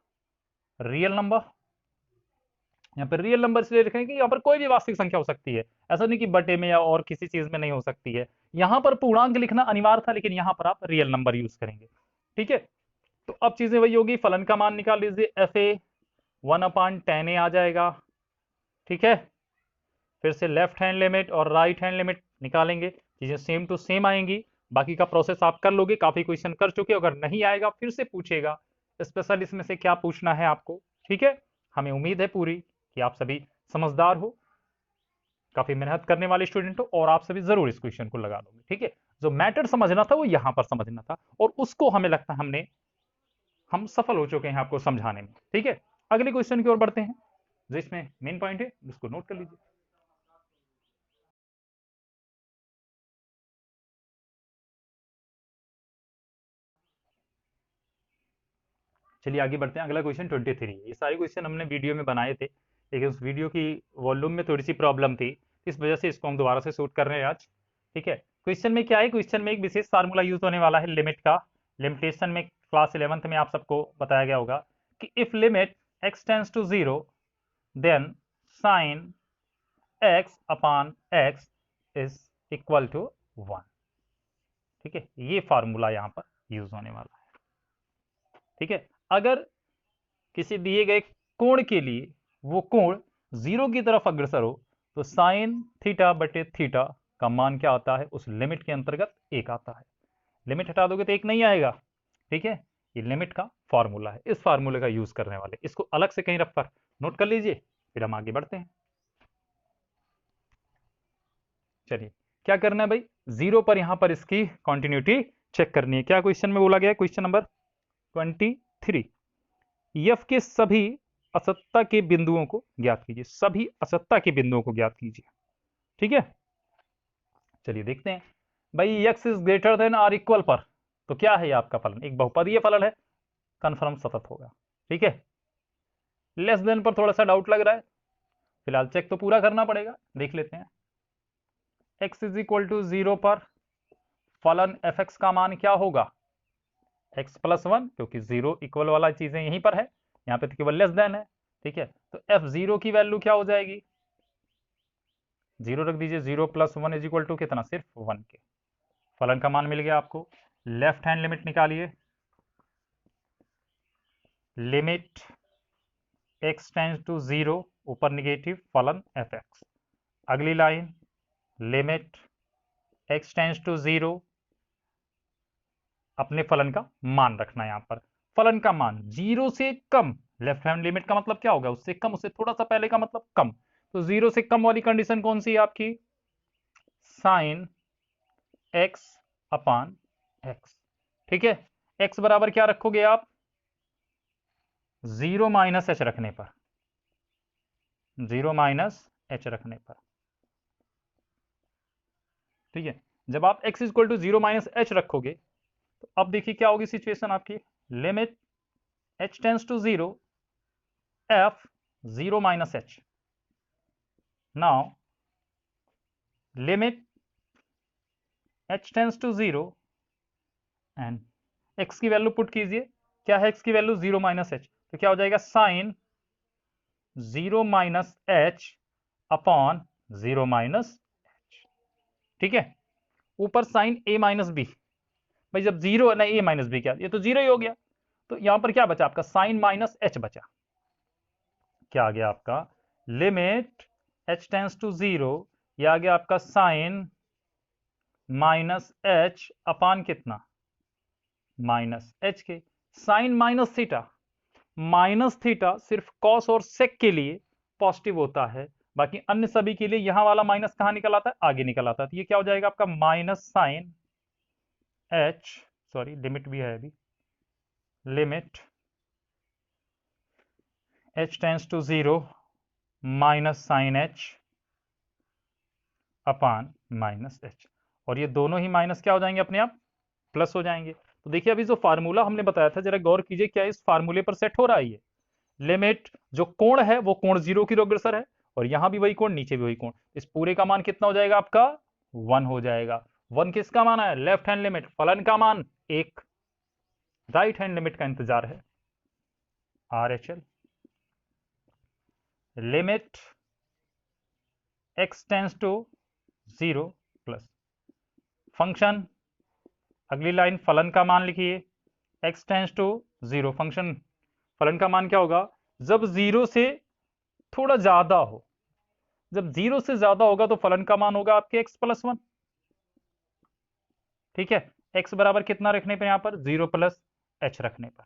S1: real number. यहाँ पर रियल नंबर इसलिए लिखेंगे कि यहाँ पर कोई भी वास्तविक संख्या हो सकती है, ऐसा नहीं कि बटे में या और किसी चीज में नहीं हो सकती है। यहाँ पर पूर्णांक लिखना अनिवार्य था, लेकिन यहाँ पर आप रियल नंबर यूज करेंगे। ठीक है, तो अब चीजें वही होगी, फलन का मान निकाल लीजिए, एफ ए 1/tan a आ जाएगा। ठीक है, फिर से लेफ्ट हैंड लिमिट और राइट हैंड लिमिट निकालेंगे, चीजें सेम टू सेम आएंगी। बाकी का प्रोसेस आप कर लोगे, काफी क्वेश्चन कर चुके, अगर नहीं आएगा फिर से पूछेगा, स्पेशल इसमें से क्या पूछना है आपको। ठीक है, हमें उम्मीद है पूरी कि आप सभी समझदार हो, काफी मेहनत करने वाले स्टूडेंट हो, और आप सभी जरूर इस क्वेश्चन को लगा लोगे। ठीक है, जो मैटर समझना था वो यहां पर समझना था, और उसको हमें लगता है हम सफल हो चुके हैं आपको समझाने में। ठीक है, अगले क्वेश्चन की ओर बढ़ते हैं, जो इसमें मेन पॉइंट है, उसको नोट कर लीजिए। चलिए आगे बढ़ते हैं। अगला क्वेश्चन 23। ये सारे क्वेश्चन हमने वीडियो में बनाए थे, लेकिन उस वीडियो की वॉल्यूम में थोड़ी सी प्रॉब्लम थी, इस वजह से इसको हम दोबारा से शूट कर रहे हैं आज। ठीक है, क्वेश्चन में क्या है, क्वेश्चन में एक विशेष फार्मूला यूज होने वाला है लिमिट का। लिमिटेशन में क्लास 11th में आप सबको बताया गया होगा कि if limit x tends to 0 then sine x upon x is equal to 1। ठीक है, ये फार्मूला यहां पर यूज होने वाला है। ठीक है, अगर किसी दिए गए कोण के लिए वो कोण 0 की तरफ अग्रसर हो तो साइन थीटा बटे थीटा का मान क्या आता है, उस लिमिट के अंतर्गत 1 आता है। लिमिट हटा दोगे तो 1 नहीं आएगा। ठीक है, ये लिमिट का फॉर्मूला है, इस फार्मूले का यूज करने वाले, इसको अलग से कहीं रख कर नोट कर लीजिए, फिर हम आगे बढ़ते हैं। चलिए क्या करना है भाई, 0 पर यहां पर इसकी कंटिन्यूटी चेक करनी है। क्या क्वेश्चन में बोला गया है, क्वेश्चन नंबर 23, एफ के सभी असत्ता के बिंदुओं को ज्ञात कीजिए। सभी असत्ता के बिंदुओं को ज्ञात कीजिए। ठीक है, चलिए देखते हैं भाई, x is greater than or equal पर तो क्या है आपका फलन, एक बहुपदीय फलन है, कन्फर्म सतत होगा। ठीक है, लेस देन पर थोड़ा सा डाउट लग रहा है, फिलहाल चेक तो पूरा करना पड़ेगा, देख लेते हैं। x इज इक्वल टू 0 पर फलन fx का मान क्या होगा, x प्लस 1, क्योंकि 0 इक्वल वाला चीजें यहीं पर है, यहाँ पे तो केवल लेस देन है। ठीक है, तो f0 की वैल्यू क्या हो जाएगी, 0 रख दीजिए, 0 प्लस 1 इज इक्वल टू कितना, सिर्फ 1 के। फलन का मान मिल गया आपको, लेफ्ट हैंड लिमिट निकालिए, लिमिट x टेंड्स टू 0, ऊपर निगेटिव फलन fx। अगली line limit x tends to 0, अपने फलन का मान रखना है। यहां पर फलन का मान 0 से कम, लेफ्ट हैंड लिमिट का मतलब क्या होगा, उससे कम, उससे थोड़ा सा पहले का मतलब कम, तो 0 से कम वाली कंडीशन कौन सी है आपकी, साइन x अपान x। ठीक है, x बराबर क्या रखोगे आप, 0 माइनस h रखने पर, 0 माइनस h रखने पर। ठीक है, जब आप x equal to 0 minus h रखोगे तो अब देखिए क्या होगी सिचुएशन आपकी, limit h tends to 0 f 0 minus h। Now limit h tends to 0 and x की वैल्यू पुट कीजिए, क्या है x की वैल्यू, 0 माइनस h, तो क्या हो जाएगा, sine 0 minus h upon 0 minus h। ठीक है, ऊपर साइन a माइनस b, भाई जब 0 नहीं, a माइनस b क्या, ये तो 0 ही हो गया, तो यहां पर क्या बचा आपका, साइन माइनस h बचा। क्या आ गया आपका, लिमिट h टेंस टू 0, यह आ गया आपका साइन माइनस h अपान कितना, माइनस h के। Sine minus theta, minus theta सिर्फ कॉस और सेक के लिए पॉजिटिव होता है, बाकी अन्य सभी के लिए यहां वाला माइनस कहां निकल आता है, आगे निकल आता है। तो ये क्या हो जाएगा आपका, minus sine h, sorry limit भी है अभी, limit h tends to 0 minus sine h upon minus h, और ये दोनों ही माइनस क्या हो जाएंगे, अपने आप प्लस हो जाएंगे। तो देखिए अभी जो फार्मूला हमने बताया था, जरा गौर कीजिए क्या इस फार्मूले पर सेट हो रहा है। ये लिमिट जो कोण है वो कोण 0 की ओर अग्रसर है, और यहां भी वही कोण, नीचे भी वही कोण, इस पूरे का मान कितना हो जाएगा आपका, 1 हो जाएगा। 1 किसका मान है, लेफ्ट हैंड लिमिट, फलन का मान 1, राइट हैंड लिमिट का इंतजार है, RHL। Limit x tends to 0 plus function, अगली लाइन फलन का मान लिखिए, x टेंस टू 0, फंक्शन फलन का मान क्या होगा, जब 0 से थोड़ा ज्यादा हो, जब 0 से ज्यादा होगा तो फलन का मान होगा आपके x प्लस 1। ठीक है, x बराबर कितना रखने पर, यहां पर 0 प्लस h रखने पर।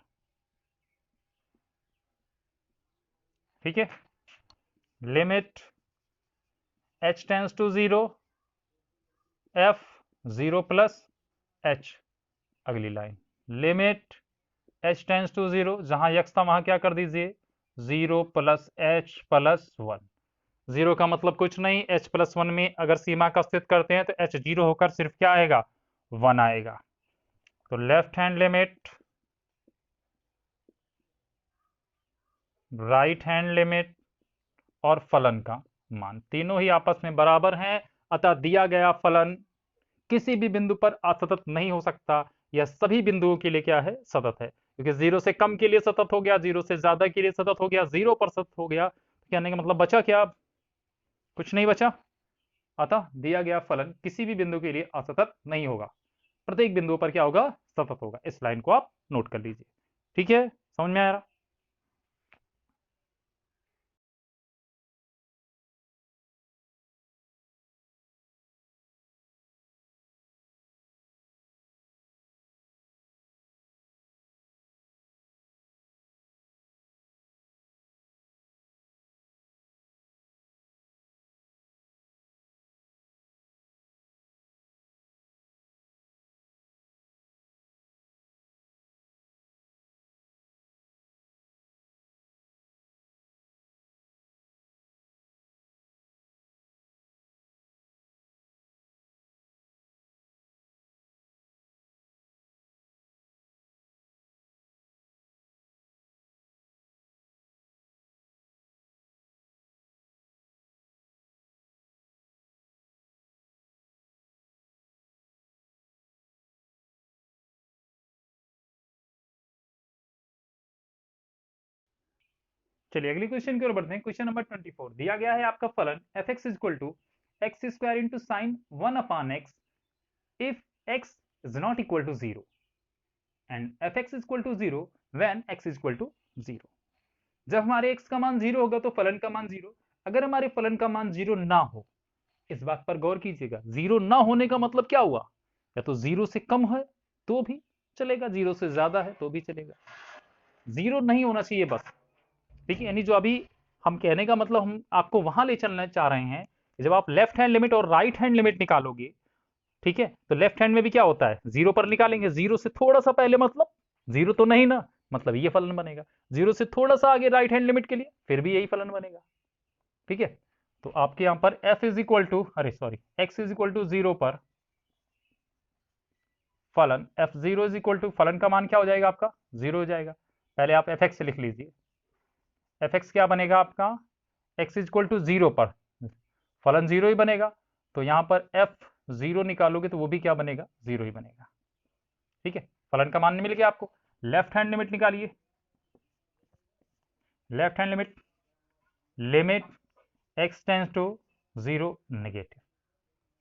S1: ठीक है, limit h tends to 0 f 0 plus h। अगली line limit h tends to 0, जहां x था वहां क्या कर दीजिए, 0 प्लस h प्लस 1। 0 का मतलब कुछ नहीं, h प्लस 1 में अगर सीमा का स्थित करते हैं तो h 0 होकर सिर्फ क्या आएगा, 1 आएगा। तो left hand limit right hand limit और फलन का मान तीनों ही आपस में बराबर हैं, अतः दिया गया फलन किसी भी बिंदु पर असतत नहीं हो सकता। यह सभी बिंदुओं के लिए क्या है, सतत है, क्योंकि जीरो से कम के लिए सतत हो गया, जीरो से ज्यादा के लिए सतत हो गया, जीरो पर सतत हो गया। कहने का मतलब बचा क्या, अब कुछ नहीं बचा। अतः दिया गया फलन किसी भी बिंदु के लिए असतत नहीं होगा, प्रत्येक बिंदु पर क्या होगा, सतत होगा। इस लाइन को आप नोट कर लीजिए। ठीक है, समझ में आ रहा। चलिए अगली क्वेश्चन की ओर बढ़ते हैं। क्वेश्चन नंबर 24 दिया गया है आपका फलन f x equal to x square into sine 1/x if x is not equal to 0 and f x equal to 0 when x equal to 0। जब हमारे x का मान 0 होगा तो फलन का मान 0। अगर हमारे फलन का मान 0 ना हो, इस बात पर गौर कीजिएगा, 0 ना होने का मतलब क्या हुआ, या तो 0 से कम है तो भी चलेगा, 0 से ज्यादा है तो भी चलेगा, 0 नहीं होना चाहिए बस। ठीक है, यानी जो अभी हम कहने का मतलब हम आपको वहां ले चलना चाह रहे हैं, जब आप लेफ्ट हैंड लिमिट और राइट हैंड लिमिट निकालोगे, ठीक है, तो लेफ्ट हैंड में भी क्या होता है, 0 पर निकालेंगे, 0 से थोड़ा सा पहले मतलब 0 तो नहीं ना, मतलब ये फलन बनेगा। 0 से थोड़ा सा आगे राइट हैंड लिमिट के लिए फिर भी यही फलन बनेगा। ठीक है, तो आपके यहां पर f इज इक्वल टू, अरे sorry, x is equal to 0 पर फलन f0 इज इक्वल टू, फलन का मान क्या हो जाएगा आपका, 0 हो जाएगा। पहले आप fx से लिख लीजिए, fx क्या बनेगा आपका, x इज इक्वल टू 0 पर फलन 0 ही बनेगा, तो यहां पर f0 निकालोगे तो वो भी क्या बनेगा, 0 ही बनेगा। ठीक है, फलन का मान मिल गया आपको। लेफ्ट हैंड लिमिट निकालिए, left hand limit, limit x tends to 0 negative,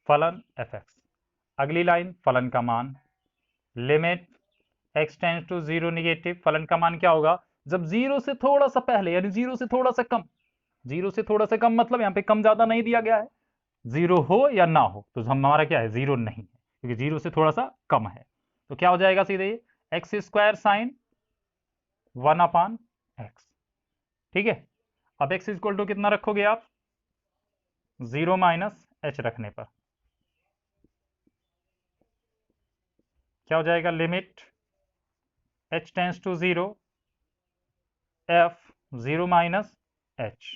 S1: फलन fx। अगली लाइन फलन का मान, limit x tends to 0 negative, फलन का मान क्या होगा, जब 0 से थोड़ा सा पहले यानी 0 से थोड़ा सा कम, 0 से थोड़ा सा कम मतलब यहाँ पे कम ज्यादा नहीं दिया गया है, 0 हो या ना हो, तो हमारा क्या है, 0 नहीं है, क्योंकि 0 से थोड़ा सा कम है। तो क्या हो जाएगा सीधे ये, एक्स स्क्वायर साइन 1/x। ठीक है, अब x इक्वल टू कितना रखोगे आप, 0 माइनस h रखने पर क्या हो जाएगा, limit h tends to 0 f 0 minus h।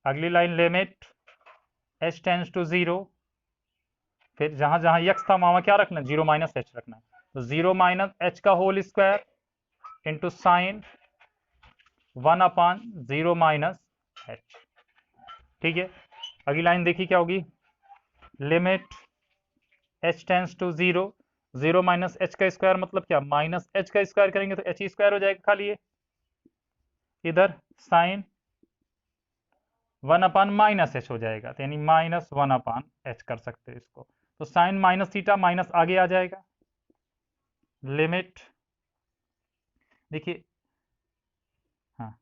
S1: अगली line limit h tends to 0, फिर जहां जहां x था वहां क्या रखना है, 0 माइनस h रखना है, तो 0 माइनस h का whole square into sine 1/0 minus h। ठीक है, अगली लाइन देखिए क्या होगी, limit h tends to 0, 0 minus h का स्क्वायर मतलब क्या, माइनस h का स्क्वायर करेंगे तो h स्क्वायर हो जाएगा खाली ये, इधर साइन 1/-h हो जाएगा, तो यानी -1/h कर सकते हो इसको, तो साइन माइनस थीटा माइनस आगे आ जाएगा, लिमिट देखिए, हाँ,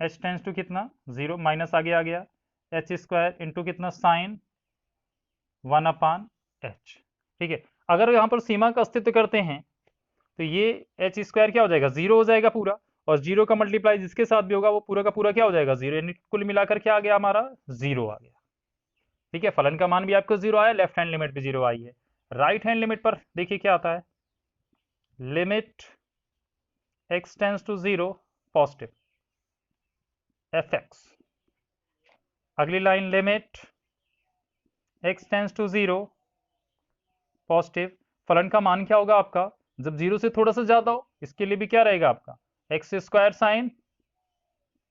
S1: h टेंस टू कितना 0, माइनस आगे आ गया, h स्क्वायर इंटू कितना साइन 1/h। ठीक है, अगर यहाँ पर सीमा का अस्तित्व करते हैं तो ये h स्क्वायर क्या हो जाएगा, 0 हो जाएगा पूरा, और 0 का मल्टीप्लाई जिसके साथ भी होगा वो पूरा का पूरा क्या हो जाएगा, 0, यानी कुल मिलाकर क्या आ गया हमारा, 0 आ गया। ठीक है, फलन का मान भी आपको 0 आया, लेफ्ट हैंड लिमिट भी 0 आई है। राइट हैंड लिमिट पर देखिए क्या आता है, limit x tends to 0 positive fx। अगली line limit x tends to 0 positive, फलन का मान क्या होगा आपका, जब 0 से थोड़ा सा ज्यादा हो इसके लिए भी क्या रहेगा आपका x square sine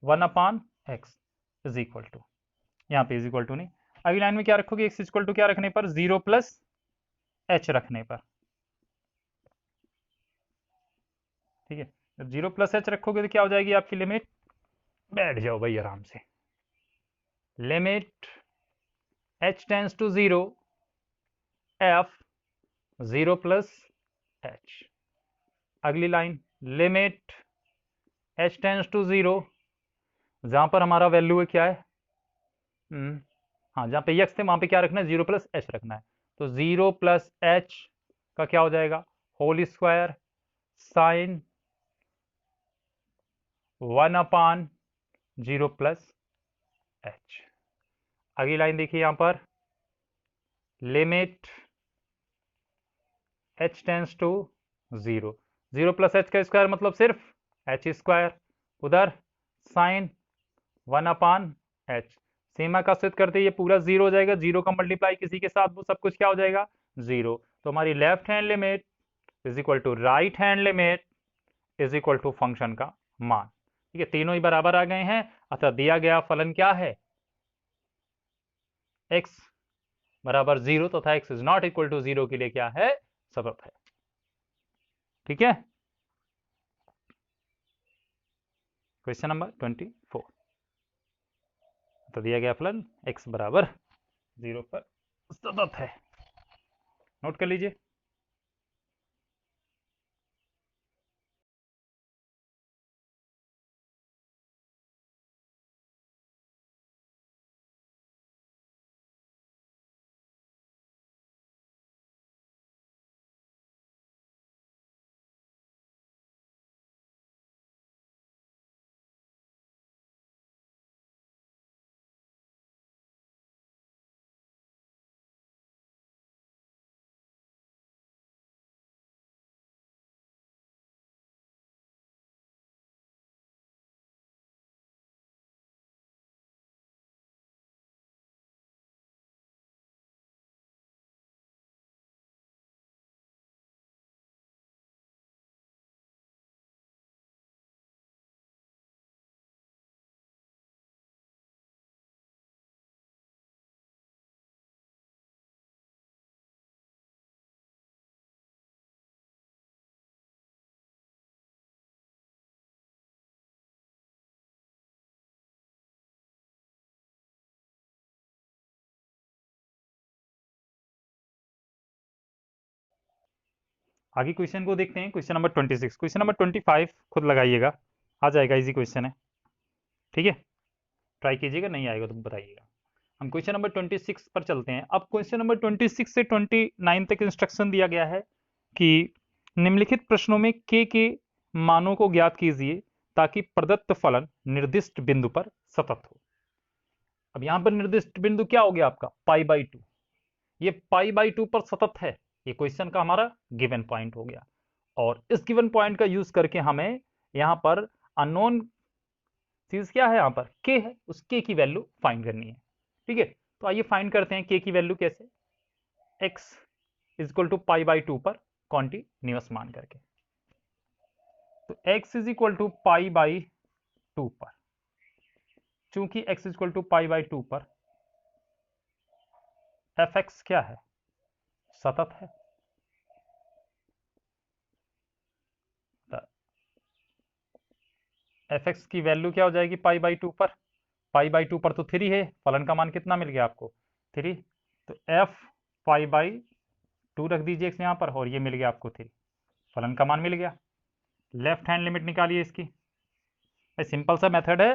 S1: 1/x is equal to, यहाँ पे इज इक्वल टू नहीं, अगली लाइन में क्या रखोगे, एक्स इक्वल टू क्या रखने पर 0 प्लस एच रखने पर, ठीक है। जब 0 प्लस एच रखोगे तो क्या हो जाएगी आपकी लिमिट, बैठ जाओ भाई आराम से, limit h tends to 0 f 0 plus h, अगली line limit h tends to 0, जहां पर हमारा वैल्यू है क्या है, हाँ जहां पे x थे वहां पे क्या रखना है 0 प्लस एच रखना है, तो 0 प्लस एच का क्या हो जाएगा whole square sine 1/0 plus h. अगली लाइन देखिए यहां पर limit h tends to 0, 0 plus h का स्क्वायर मतलब सिर्फ एच स्क्वायर, उधर साइन 1/h, सीमा का सिद्ध करते ये पूरा 0 हो जाएगा, 0 का मल्टीप्लाई किसी के साथ वो सब कुछ क्या हो जाएगा 0, तो हमारी left hand limit is equal to right hand limit is equal to function का मान, ठीक है, तीनों ही बराबर आ गए हैं, अतः दिया गया फलन क्या है x बराबर 0 तथा x is not equal to 0 के लिए क्या है सतत है, ठीक है। क्वेश्चन नंबर 24, तो दिया गया फलन x बराबर 0 पर सतत है, नोट कर लीजिए। आगे क्वेश्चन को देखते हैं, क्वेश्चन नंबर 26, क्वेश्चन नंबर 25 खुद लगाइएगा, आ जाएगा, इजी क्वेश्चन है, ठीक है, ट्राई कीजिएगा, नहीं आएगा तो बताइएगा। हम क्वेश्चन नंबर 26 पर चलते हैं। अब क्वेश्चन नंबर 26 से 29 तक इंस्ट्रक्शन दिया गया है कि निम्नलिखित प्रश्नों में के मानों को ज्ञात कीजिए ताकि प्रदत्त फलन निर्दिष्ट बिंदु पर सतत हो। अब यहां पर निर्दिष्ट बिंदु क्या हो गया आपका π/2, ये π/2 पर सतत है, ये क्वेश्चन का हमारा गिवन पॉइंट हो गया, और इस गिवन पॉइंट का यूज करके हमें यहां पर अननोन चीज क्या है, यहां पर के है, उस के की वैल्यू फाइंड करनी है, ठीक है। तो आइए फाइंड करते हैं के की वैल्यू कैसे, x इज इक्वल टू π/2 पर कॉन्टिन्यूअस मान करके, तो x इज इक्वल टू π/2 पर, चूंकि x इज इक्वल टू π/2 पर fx क्या है सतत है, fx की वैल्यू क्या हो जाएगी π/2 पर, π/2 पर तो 3 है, फलन का मान कितना मिल गया आपको 3, तो f π/2 रख दीजिए x यहाँ पर, और ये मिल गया आपको 3, फलन का मान मिल गया। लेफ्ट हैंड लिमिट निकालिए इसकी, सिंपल सा मेथड है,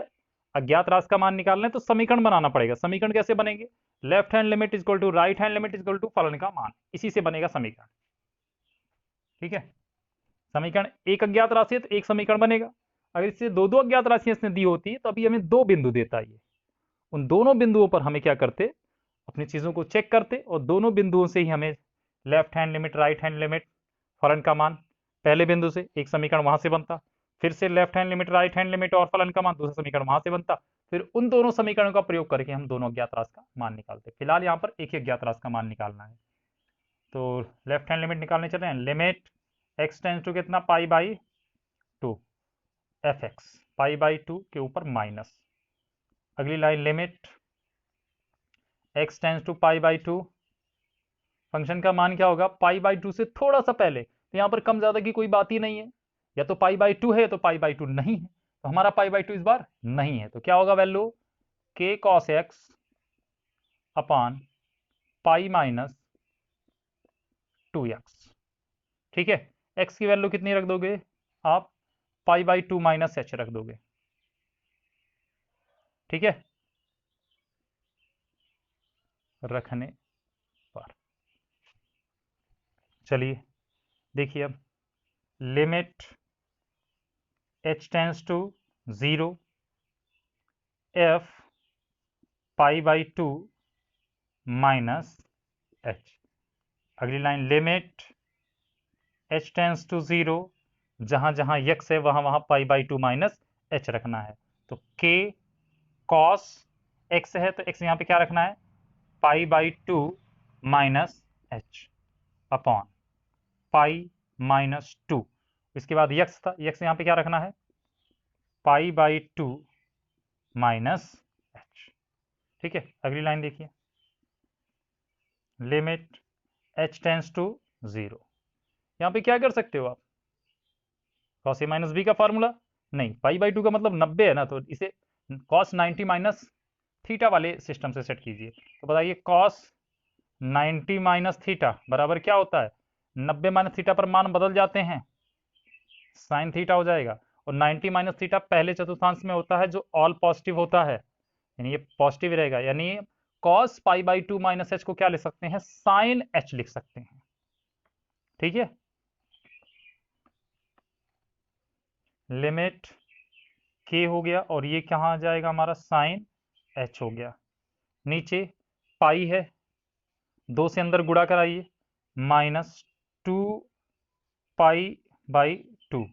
S1: अज्ञात राशि का मान निकालना है तो समीकरण बनाना पड़ेगा, समीकरण कैसे बनेंगे, left hand limit equal to right hand limit equal to फलन का मान, इसी से बनेगा समीकरण, ठीक है। समीकरण एक अज्ञात राशि है तो एक समीकरण बनेगा, अगर इससे दो दो अज्ञात राशियां इसने दी होती है तो अभी हमें दो बिंदु देता है, उन दोनों बिंदुओं पर हमें क्या करते, अपनी चीजों को चेक करते, और दोनों बिंदुओं से ही हमें left hand limit right hand limit फलन का मान, पहले बिंदु से एक समीकरण वहां से बनता, फिर से left hand limit right hand limit और फलन का मान दूसरा समीकरण वहां से बनता, फिर उन दोनों समीकरणों का प्रयोग करके हम दोनों अज्ञात राशि का मान निकालते। फिलहाल यहाँ पर एक ही अज्ञात राशि का मान निकालना है, तो लेफ्ट हैंड लिमिट निकालने चले हैं, लिमिट एक्स टेंस टू कितना, pi by two, f x pi by two के ऊपर माइनस, अगली line limit x tends to pi by two, function का मान क्या होगा, पाई बाई टू से थोड़ा सा पहले, तो यहाँ पर कम ज्यादा की कोई बात ही नहीं है, या तो पाई बाई टू है तो पाई बाई टू नहीं है, तो हमारा पाई बाई टू इस बार नहीं है, तो क्या होगा वैल्यू, के cos x upon pi minus two x. ठीक है, एक्स की वैल्यू कितनी रख दोगे आप, pi by two minus h रख दोगे। ठीक है, रखने पर चलिए देखिए अब, limit h tends to zero f pi by two minus H, अगली line limit h tends to zero, जहां जहां यक्स है वहां वहां pi by two minus h रखना है, तो के कॉस एक्स है तो एक्स यहां पे क्या रखना है, pi by two minus H upon pi minus to, इसके बाद यक्स था, यक्स यहां पे क्या रखना है, pi by two minus h. ठीक है, अगली लाइन देखिए, limit h tends to zero, यहां पे क्या कर सकते हो आप, कॉस ए माइनस बी का फॉर्मूला, नहीं पाई बाई टू का मतलब 90 है ना, तो इसे कॉस 90 माइनस थीटा वाले सिस्टम से सेट कीजिए, तो बताइए कॉस 90 माइनस थीटा बराबर क्या होता है, 90 माइनस थीटा पर मान बदल जाते हैं, साइन थीटा हो जाएगा, और 90 माइनस थीटा पहले चतुर्थांश में होता है जो ऑल पॉजिटिव होता है, यानी ये पॉजिटिव रहेगा, यानी cos pi by two minus H को क्या लिख सकते हैं, साइन एच लिख सकते हैं। ठीक है, लिमिट के हो गया, और ये कहाँ आ जाएगा हमारा, साइन एच हो गया, नीचे पाई है, दो से अंदर गुणा कराइए, minus two pi by two,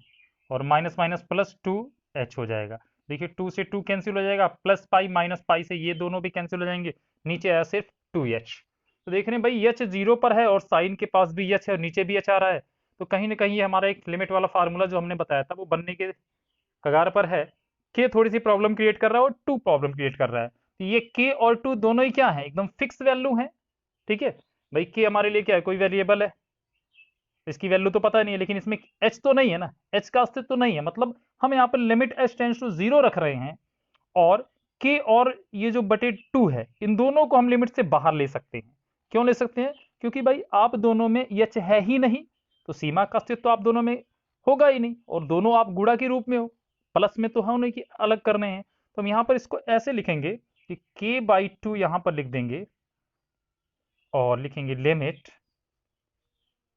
S1: और minus minus plus two h हो जाएगा, देखिए टू से टू कैंसिल हो जाएगा, प्लस पाई माइनस पाई से ये दोनों भी कैंसिल हो जाएंगे, नीचे आया सिर्फ टू एच, तो देख रहे हैं भाई एच जीरो पर है और साइन के पास भी एच है और नीचे भी एच आ रहा है, तो कहीं ना कहीं ये हमारा एक लिमिट वाला फार्मूला जो हमने बताया था वो बनने के कगार पर है, के थोड़ी सी प्रॉब्लम क्रिएट कर रहा है और टू प्रॉब्लम क्रिएट कर रहा है, तो ये के और टू दोनों ही क्या है, एकदम फिक्स वैल्यू है। ठीक है भाई, के हमारे लिए क्या है, कोई वेरिएबल है, इसकी वैल्यू तो पता नहीं है, लेकिन इसमें एच तो नहीं है ना, एच का अस्तित्व तो नहीं है, मतलब हम यहाँ पर limit h tends to zero रख रहे हैं, और के और ये जो बटे टू है इन दोनों को हम लिमिट से बाहर ले सकते हैं, क्यों ले सकते हैं, क्योंकि भाई आप दोनों में एच है ही नहीं, तो सीमा का अस्तित्व तो आप दोनों में होगा ही नहीं, और दोनों आप गुणा के रूप में हो, प्लस में तो हम नहीं अलग करने हैं, तो हम यहाँ पर इसको ऐसे लिखेंगे कि के बाई टू यहाँ पर लिख देंगे, और लिखेंगे limit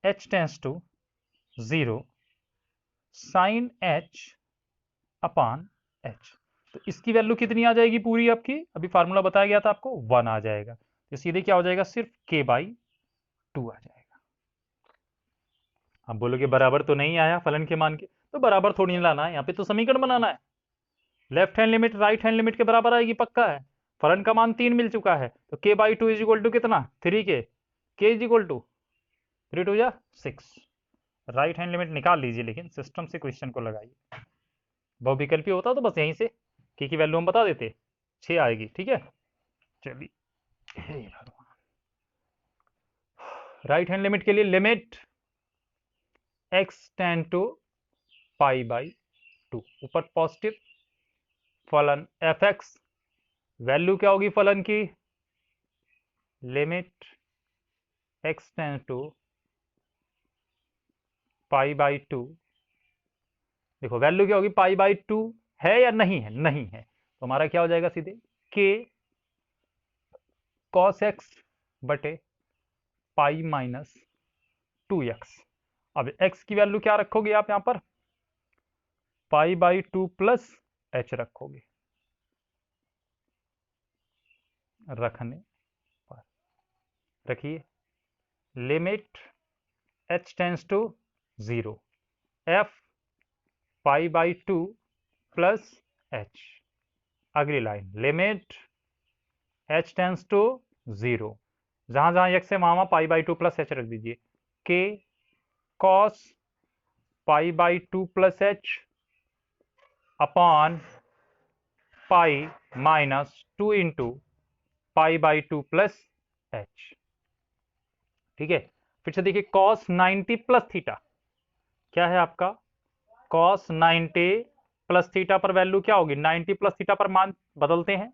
S1: h tends to zero sine h upon h, तो इसकी वैल्यू कितनी आ जाएगी पूरी आपकी, अभी फार्मूला बताया गया था आपको, वन आ जाएगा, तो सीधे क्या हो जाएगा, सिर्फ के बाई टू आ जाएगा। अब बोलोगे बराबर तो नहीं आया फलन के मान के, तो बराबर थोड़ी नहीं लाना है, यहाँ पे तो समीकरण बनाना है, left hand limit right hand limit के बराबर आएगी पक्का है, फलन का मान 3 मिल चुका है, तो k by two is equal to कितना, 3 के इज इक्वल टू 3 टू जा 6, राइट हैंड लिमिट निकाल लीजिए, लेकिन सिस्टम से क्वेश्चन को लगाइए, बहुविकल्पी होता तो बस यहीं से के की वैल्यू हम बता देते, 6 आएगी। ठीक है, चलिए राइट हैंड लिमिट के लिए limit x tend to pi by two, ऊपर पॉजिटिव, फलन एफ एक्स, वैल्यू क्या होगी फलन की, limit x tend to pi by two, देखो वैल्यू क्या होगी, पाई बाई टू है या नहीं है, नहीं है, तो हमारा क्या हो जाएगा सीधे, के कॉस एक्स बटे पाई माइनस टू एक्स, अब एक्स की वैल्यू क्या रखोगे आप यहां पर, pi by two plus h रखोगे, रखने पर रखिए, limit h tends to zero f pi by two plus h, अगली line limit h tends to zero, जहां जहां एक्स है वहां pi by two plus h रख दीजिए, के cos π/2 plus h upon pi minus 2 into π/2 plus h. ठीक है, फिर से देखिए cos 90 प्लस थीटा क्या है आपका, cos 90 प्लस थीटा पर वैल्यू क्या होगी, 90 प्लस थीटा पर मान बदलते हैं,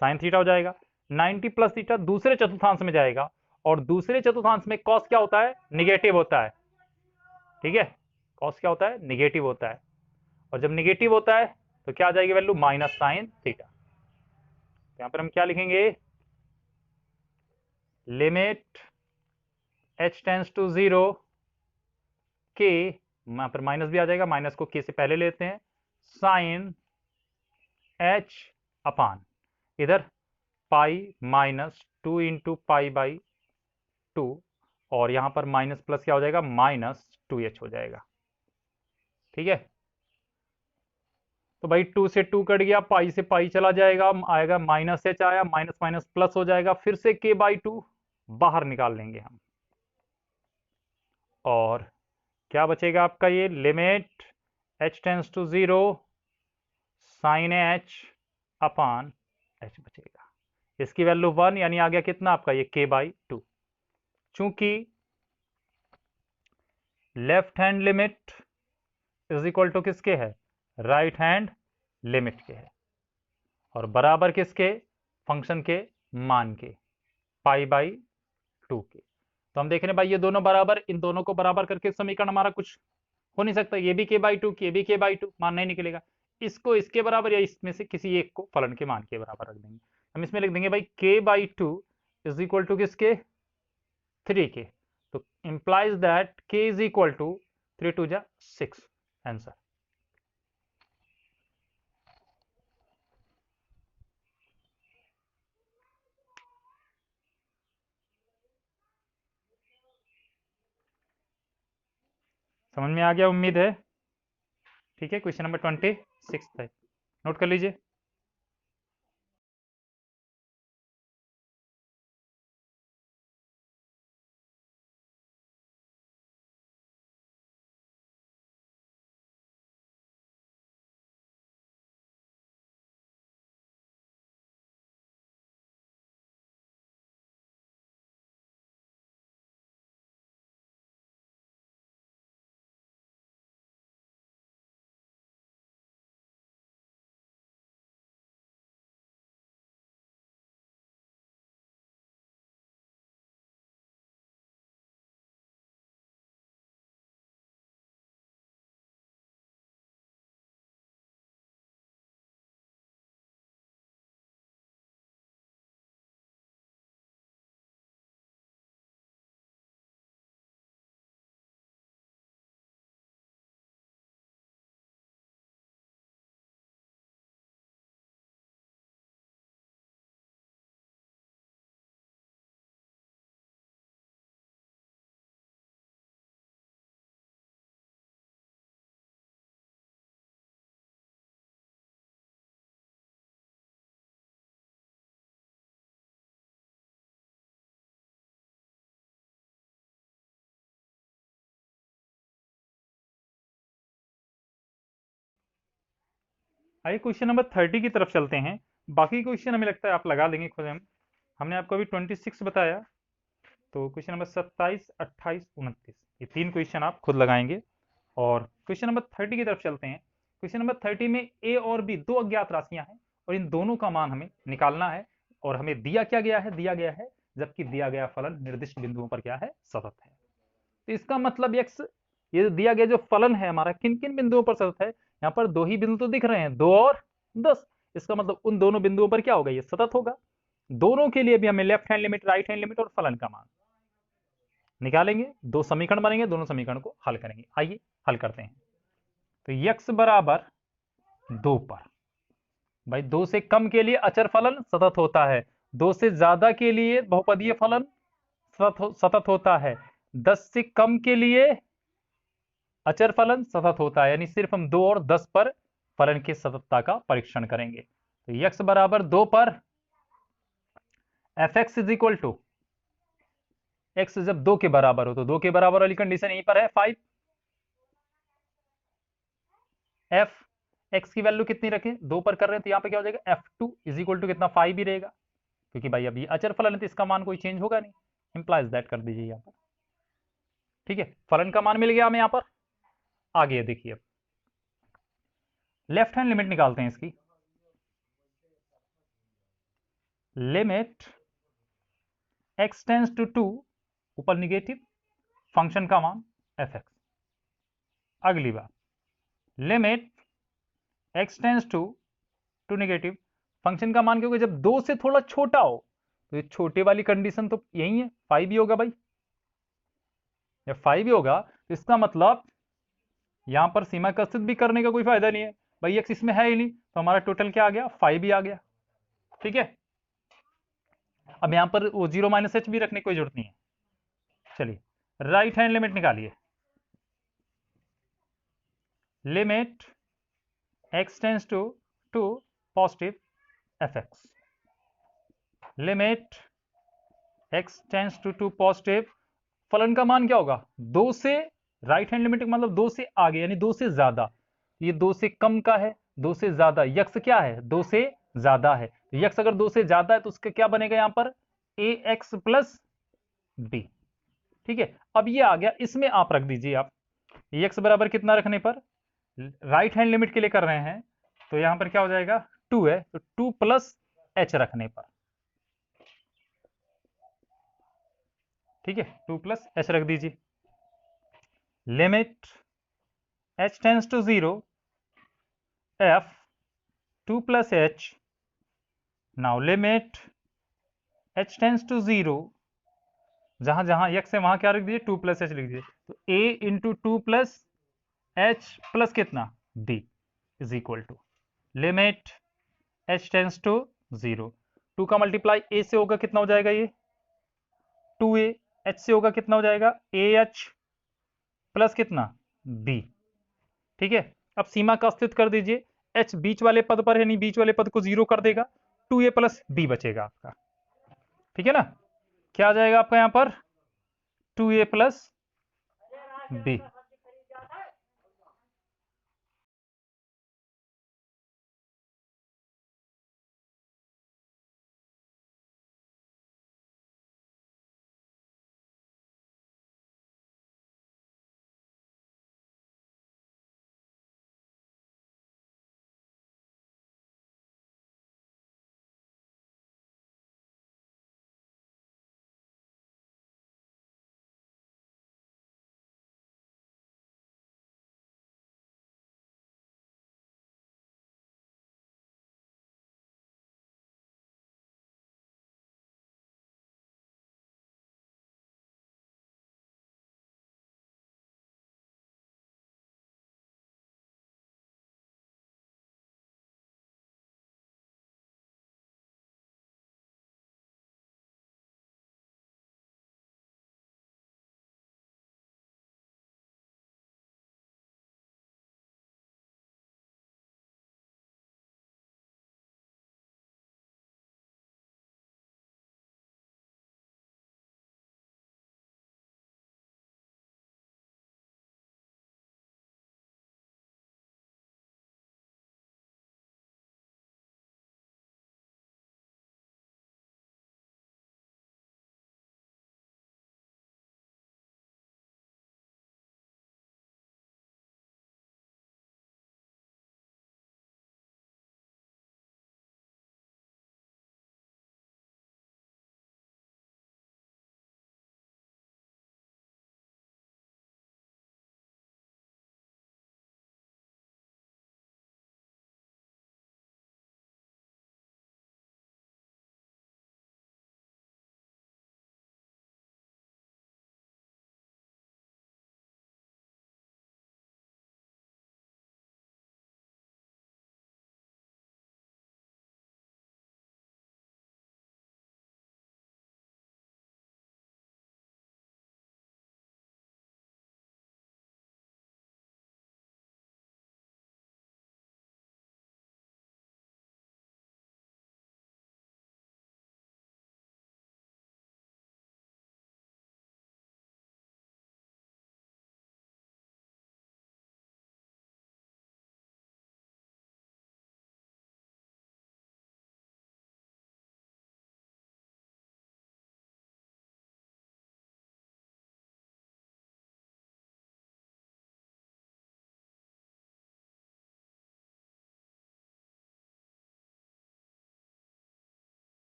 S1: साइन थीटा हो जाएगा। 90 प्लस थीटा दूसरे चतुर्थांश में जाएगा, और दूसरे चतुर्थांश में cos क्या होता है, निगेटिव होता है। ठीक है, cos क्या होता है, निगेटिव होता है, और जब निगेटिव होता है तो क्या आ जाएगी वैल्यू, माइनस साइन थीटा। यहां पर हम क्या लिखेंगे, लिमिट h टेंस टू 0 के, यहां पर माइनस भी आ जाएगा, माइनस को के से पहले लेते हैं, साइन h अपान इधर पाई माइनस 2 इंटू π/2, और यहां पर माइनस प्लस क्या हो जाएगा, -2h हो जाएगा। ठीक है, तो भाई 2 से 2 कट गया, पाई से पाई चला जाएगा, आएगा -h आया, माइनस माइनस प्लस हो जाएगा, फिर से k/2 बाहर निकाल लेंगे हम, और क्या बचेगा आपका, ये limit h tends to 0 sine h upon h बचेगा, इसकी वैल्यू 1, यानी आ गया कितना आपका ये k/2। चूंकि left hand limit is equal to किसके है, राइट हैंड लिमिट के है, और बराबर किसके, फंक्शन के मान के, π/2 के। तो हम देख रहे हैं भाई ये दोनों बराबर, इन दोनों को बराबर करके समीकरण हमारा कुछ हो नहीं सकता, ये भी k/2 ये भी k/2, मान नहीं निकलेगा। इसको इसके बराबर या इसमें से किसी एक को फलन के मान के बराबर रख देंगे। हम इसमें लिख देंगे भाई k/2 इज इक्वल टू किसके, 3k। तो implies that k is equal to 3 2 जा 6, आंसर। समझ में आ गया उम्मीद है। ठीक है, क्वेश्चन नंबर 26 है, नोट कर लीजिए। आइए क्वेश्चन नंबर 30 की तरफ चलते हैं। बाकी क्वेश्चन हमें लगता है आप लगा लेंगे खुद। हमने आपको अभी 26 बताया, तो क्वेश्चन नंबर 27 28 29 ये 3 क्वेश्चन आप खुद लगाएंगे। और क्वेश्चन नंबर 30 की तरफ चलते हैं। क्वेश्चन नंबर 30 में ए और बी दो अज्ञात राशियां हैं, और इन दोनों का मान हमें निकालना है, और हमें दिया क्या गया है, दिया गया है जबकि दिया गया फलन निर्दिष्ट बिंदुओं पर क्या है, सतत है। तो इसका मतलब x, ये दिया गया जो फलन है हमारा किन किन बिंदुओं पर सतत है, यहाँ पर दो ही बिंदु तो दिख रहे हैं, 2 और 10। इसका मतलब उन दोनों बिंदुओं पर क्या होगा, ये सतत होगा। दोनों के लिए भी हमें left hand limit, right hand limit और फलन का मान निकालेंगे। दो समीकरण बनेंगे, दोनों समीकरण को हल करेंगे। आइए हल करते हैं। तो x बराबर 2 पर, भाई 2 से कम के लिए अचर फलन सतत होता है, 2 से ज्यादा के लिए बहुपदीय फलन सतत होता है, 10 से कम के लिए अचर फलन सतत होता है। यानी सिर्फ हम 2 और 10 पर फलन की सततता का परीक्षण करेंगे। तो x बराबर 2 पर fx is equal to, x जब 2 के बराबर हो तो 2 के बराबर वाली कंडीशन यहीं पर है 5, एफ एक्स की वैल्यू कितनी रखें, 2 पर कर रहे हैं तो यहाँ पे क्या हो जाएगा, F2 इज इक्वल टू कितना 5 ही रहेगा, क्योंकि भाई अभी अचर फलन है तो इसका मान कोई चेंज होगा नहीं, इंप्लाइज दैट कर दीजिए यहाँ पर। ठीक है, फलन का मान मिल गया हमें यहाँ पर। आगे देखिए, लेफ्ट हैंड लिमिट निकालते हैं इसकी। लिमिट x टेंस टू 2, ऊपर निगेटिव, फंक्शन का मान f(x). अगली बार limit x tends to negative, function का मान क्योंकि जब 2 से थोड़ा छोटा हो तो ये छोटे वाली कंडीशन तो यही है, 5 ही होगा भाई। जब 5 ही होगा तो इसका मतलब यहां पर सीमा कस्तित भी करने का कोई फायदा नहीं है भाई, x इसमें है ही नहीं, तो हमारा टोटल क्या आ गया, 5 ही आ गया। ठीक है, अब यहां पर वो 0 माइनस एच भी रखने की कोई जरूरत नहीं है। चलिए राइट हैंड लिमिट निकालिए। Limit x tends to positive f(x), limit x tends to positive, फलन का मान क्या होगा, 2 से, राइट हैंड लिमिट मतलब 2 से आगे यानी 2 से ज्यादा, ये 2 से कम का है, 2 से ज्यादा, यक्स क्या है, 2 से ज्यादा है, तो यक्स अगर 2 से ज्यादा है तो उसका क्या बनेगा यहां पर, ax प्लस b। ठीक है, अब ये आ गया, इसमें आप रख दीजिए, आप x बराबर कितना रखने पर, राइट हैंड लिमिट के लिए कर रहे हैं तो यहां पर क्या हो जाएगा, 2 है तो 2 प्लस h रखने पर। ठीक है, 2 प्लस h रख दीजिए। Limit h tends to 0 f 2 plus h, now limit h tends to 0, जहां जहां x है वहां क्या रख दीजिए, 2 प्लस h लिख दीजिए, तो a into 2 plus h plus कितना b is equal to limit h tends to 0, 2 का मल्टीप्लाई a से होगा कितना हो जाएगा, ये 2a, h से होगा कितना हो जाएगा ah प्लस कितना b। ठीक है, अब सीमा का अस्तित्व कर दीजिए, h बीच वाले पद पर है, नहीं बीच वाले पद को 0 कर देगा, 2a प्लस b बचेगा आपका। ठीक है ना, क्या आ जाएगा आपका यहां पर, 2a प्लस b।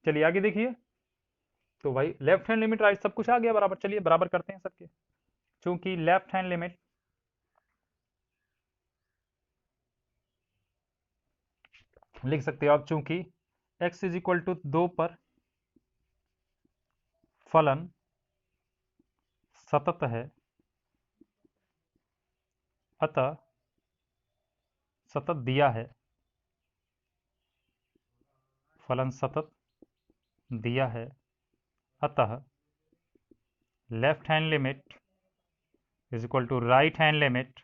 S1: चलिए आगे देखिए। तो भाई लेफ्ट हैंड लिमिट राइट सब कुछ आ गया बराबर। चलिए बराबर करते हैं सबके। चूंकि लेफ्ट हैंड लिमिट लिख सकते हो आप, चूंकि x इज इक्वल टू 2 पर फलन सतत है, अतः सतत दिया है, फलन सतत दिया है, अतः left hand limit is equal to right hand limit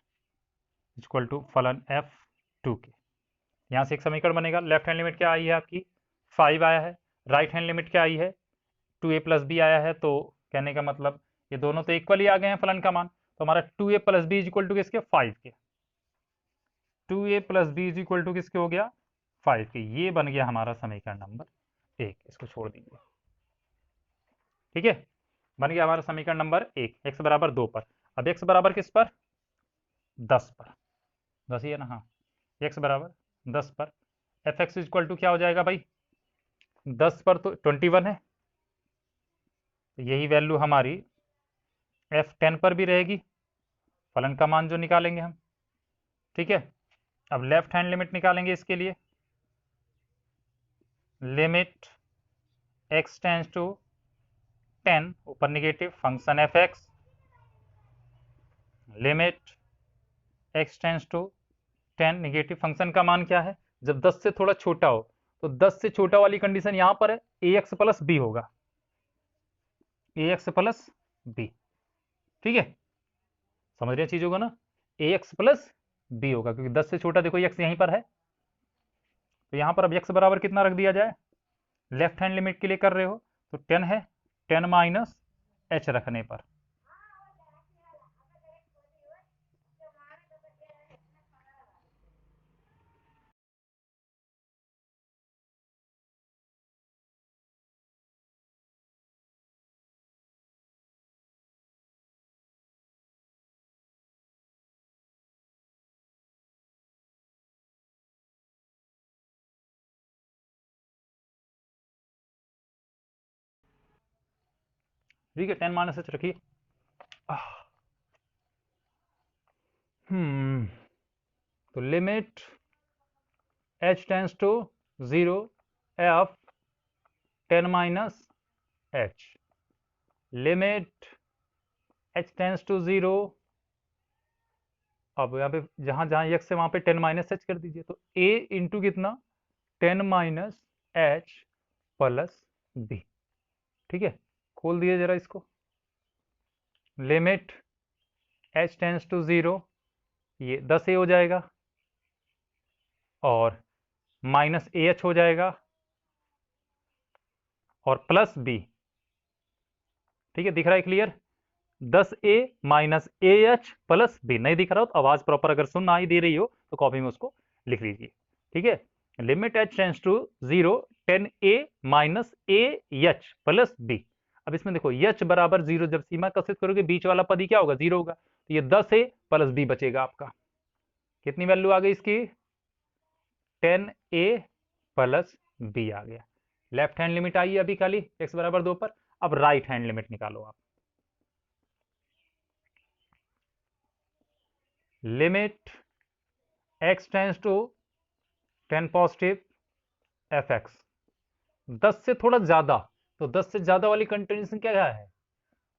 S1: is equal to फलन f2 के। यहाँ से एक समीकरण बनेगा। लेफ्ट हैंड लिमिट क्या आई है आपकी 5 आया है, राइट हैंड लिमिट क्या आई है 2a प्लस बी आया है। तो कहने का मतलब ये दोनों तो इक्वल ही आ गए हैं फलन का मान। तो हमारा 2a plus b is equal to किसके 5 के। 2a plus b is equal to किसके हो गया 5 के। ये बन गया हमारा समीकरण नंबर 1। इसको छोड़ देंगे, ठीक है। बन गया हमारा समीकरण नंबर 1 x बराबर 2 पर। अब x बराबर किस पर 10 पर, 10 ही है ना, हाँ। x बराबर 10 पर एफ एक्स इक्वल टू क्या हो जाएगा भाई 10 पर तो 21 है, तो यही वैल्यू हमारी f10 पर भी रहेगी, फलन का मान जो निकालेंगे हम, ठीक है। अब लेफ्ट हैंड लिमिट निकालेंगे इसके लिए। लिमिट x टेंस टू 10 ऊपर negative function F x, limit x tends to 10 negative function का मान क्या है जब 10 से थोड़ा छोटा हो, तो 10 से छोटा वाली कंडीशन यहां पर है ax प्लस बी होगा, ax प्लस बी, ठीक है। समझ रहे हैं चीजों को ना, ax प्लस बी होगा क्योंकि 10 से छोटा देखो x यहीं पर है। तो यहां पर अब x बराबर कितना रख दिया जाए, लेफ्ट हैंड लिमिट के लिए कर रहे हो तो 10 है, 10 माइनस h रखने पर ठीक है। 10 माइनस h रखिए। तो limit h tends to 0 f 10 minus h, limit h tends to 0। अब यहाँ पे जहां जहां x है वहां पे 10 माइनस h कर दीजिए, तो a इंटू कितना 10 माइनस h प्लस b, ठीक है। खोल दिए जरा इसको। लिमिट h टेंस टू 0, ये 10a हो जाएगा और माइनस ah हो जाएगा और प्लस b, ठीक है। दिख रहा है clear, 10a minus ah plus b। नहीं दिख रहा हो तो आवाज प्रॉपर अगर सुन आई दे रही हो तो कॉपी में उसको लिख लीजिए, ठीक है। Limit h tends to 0 10a minus ah plus b। अब इसमें देखो h बराबर 0 जब सीमा कसित करोगे बीच वाला पद ही क्या होगा 0 होगा, तो ये 10a प्लस b बचेगा आपका। कितनी वैल्यू आ गई इसकी 10a प्लस b आ गया। लेफ्ट हैंड लिमिट आई है अभी खाली x बराबर 2 पर। अब राइट हैंड लिमिट निकालो आप। Limit x tends to 10 positive f x, 10 से थोड़ा ज्यादा, तो 10 से ज्यादा वाली कंडीशन क्या है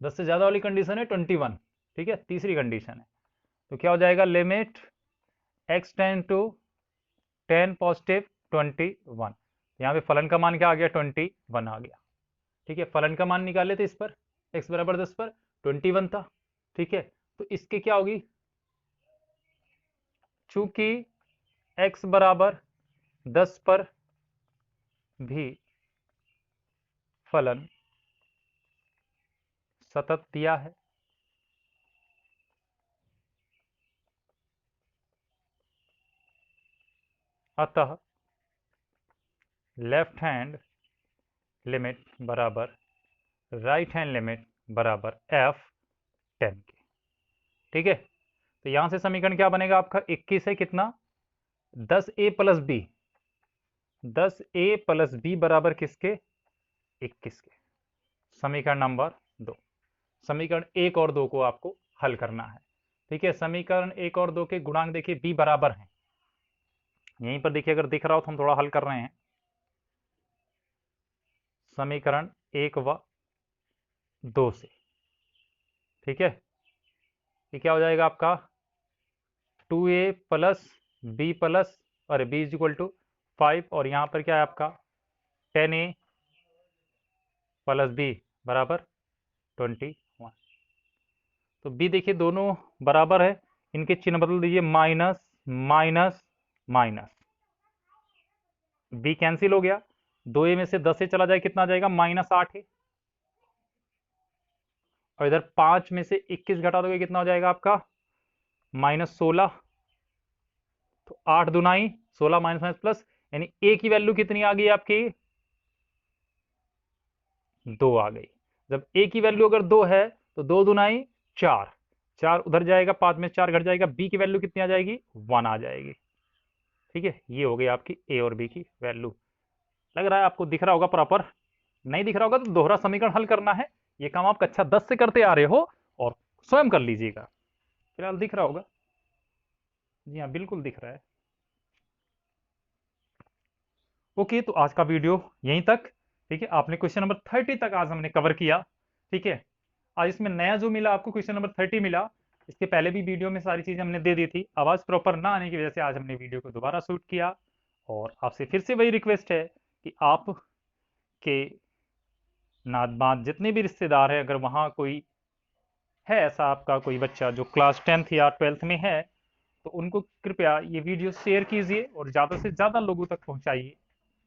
S1: 10 से ज्यादा वाली कंडीशन है 21, ठीक है, तीसरी कंडीशन है। तो क्या हो जाएगा लिमिट x टेंन टू 10 पॉजिटिव 21, यहाँ पे फलन का मान क्या आ गया 21 आ गया, ठीक है। फलन का मान निकाले थे इस पर x बराबर 10 पर 21 था, ठीक है। तो इसके क्या होगी, चूंकि x बराबर 10 पर भी फलन सतत दिया है, अतः लेफ्ट हैंड लिमिट बराबर राइट हैंड लिमिट बराबर f10 के, ठीक है। तो यहां से समीकरण क्या बनेगा आपका 21 है कितना 10a plus B, 10a plus B बराबर किसके 21 के। समीकरण नंबर 2, समीकरण 1 और 2 को आपको हल करना है। ठीक है, समीकरण 1 और 2 के गुणांक देखिए b बराबर हैं। यहीं पर देखिए, अगर दिख रहा हो तो हम थोड़ा हल कर रहे हैं। समीकरण 1 व 2 से, ठीक है, ये क्या हो जाएगा आपका 2a प्लस बी प्लस, अरे b इज इक्वल टू 5, और यहाँ पर क्या है आपका 10a प्लस b बराबर 21। तो b देखिए दोनों बराबर है, इनके चिन्ह बदल दीजिए, minus minus minus, b cancel हो गया, 2a में से 10 से चला जाए कितना आ जाएगा -8 है, और इधर 5 में से 21 घटा दोगे कितना हो जाएगा आपका -16। तो 8 दुनाई 16 माइनस माइनस प्लस, यानी a की वैल्यू कितनी आ गई आपकी 2 आ गई। जब a की वैल्यू अगर 2 है तो 2 दुनाई 4, 4 उधर जाएगा, 5 में 4 घट जाएगा, b की वैल्यू कितनी आ जाएगी 1 आ जाएगी। ठीक है, ये हो गई आपकी a और b की वैल्यू। लग रहा है आपको दिख रहा होगा प्रॉपर, नहीं दिख रहा होगा तो दोहरा समीकरण हल करना है। ये काम आप कक्षा 10 से करते आ रहे हो और स्वयं कर लीजिएगा। फिलहाल दिख रहा होगा, जी हाँ बिल्कुल दिख रहा है। ओके, तो आज का वीडियो यहीं तक। ठीक है, आपने क्वेश्चन नंबर 30 तक आज हमने कवर किया। ठीक है, आज इसमें नया जो मिला आपको क्वेश्चन नंबर 30 मिला, इसके पहले भी वीडियो में सारी चीजें हमने दे दी थी, आवाज प्रॉपर ना आने की वजह से आज हमने वीडियो को दोबारा शूट किया। और आपसे फिर से वही रिक्वेस्ट है कि आप के नात बात जितने भी रिश्तेदार हैं, अगर वहाँ कोई है ऐसा आपका कोई बच्चा जो क्लास 10th या 12th में है, तो उनको कृपया ये वीडियो शेयर कीजिए और ज़्यादा से ज़्यादा लोगों तक पहुँचाइए।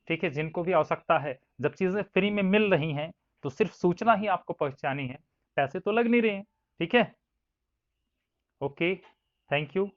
S1: ठीक है, जिनको भी आवश्यकता है, जब चीज़ें फ्री में मिल रही हैं तो सिर्फ सूचना ही आपको पहुँचानी है, पैसे तो लग नहीं रहे हैं। ठीक है, ओके, थैंक यू।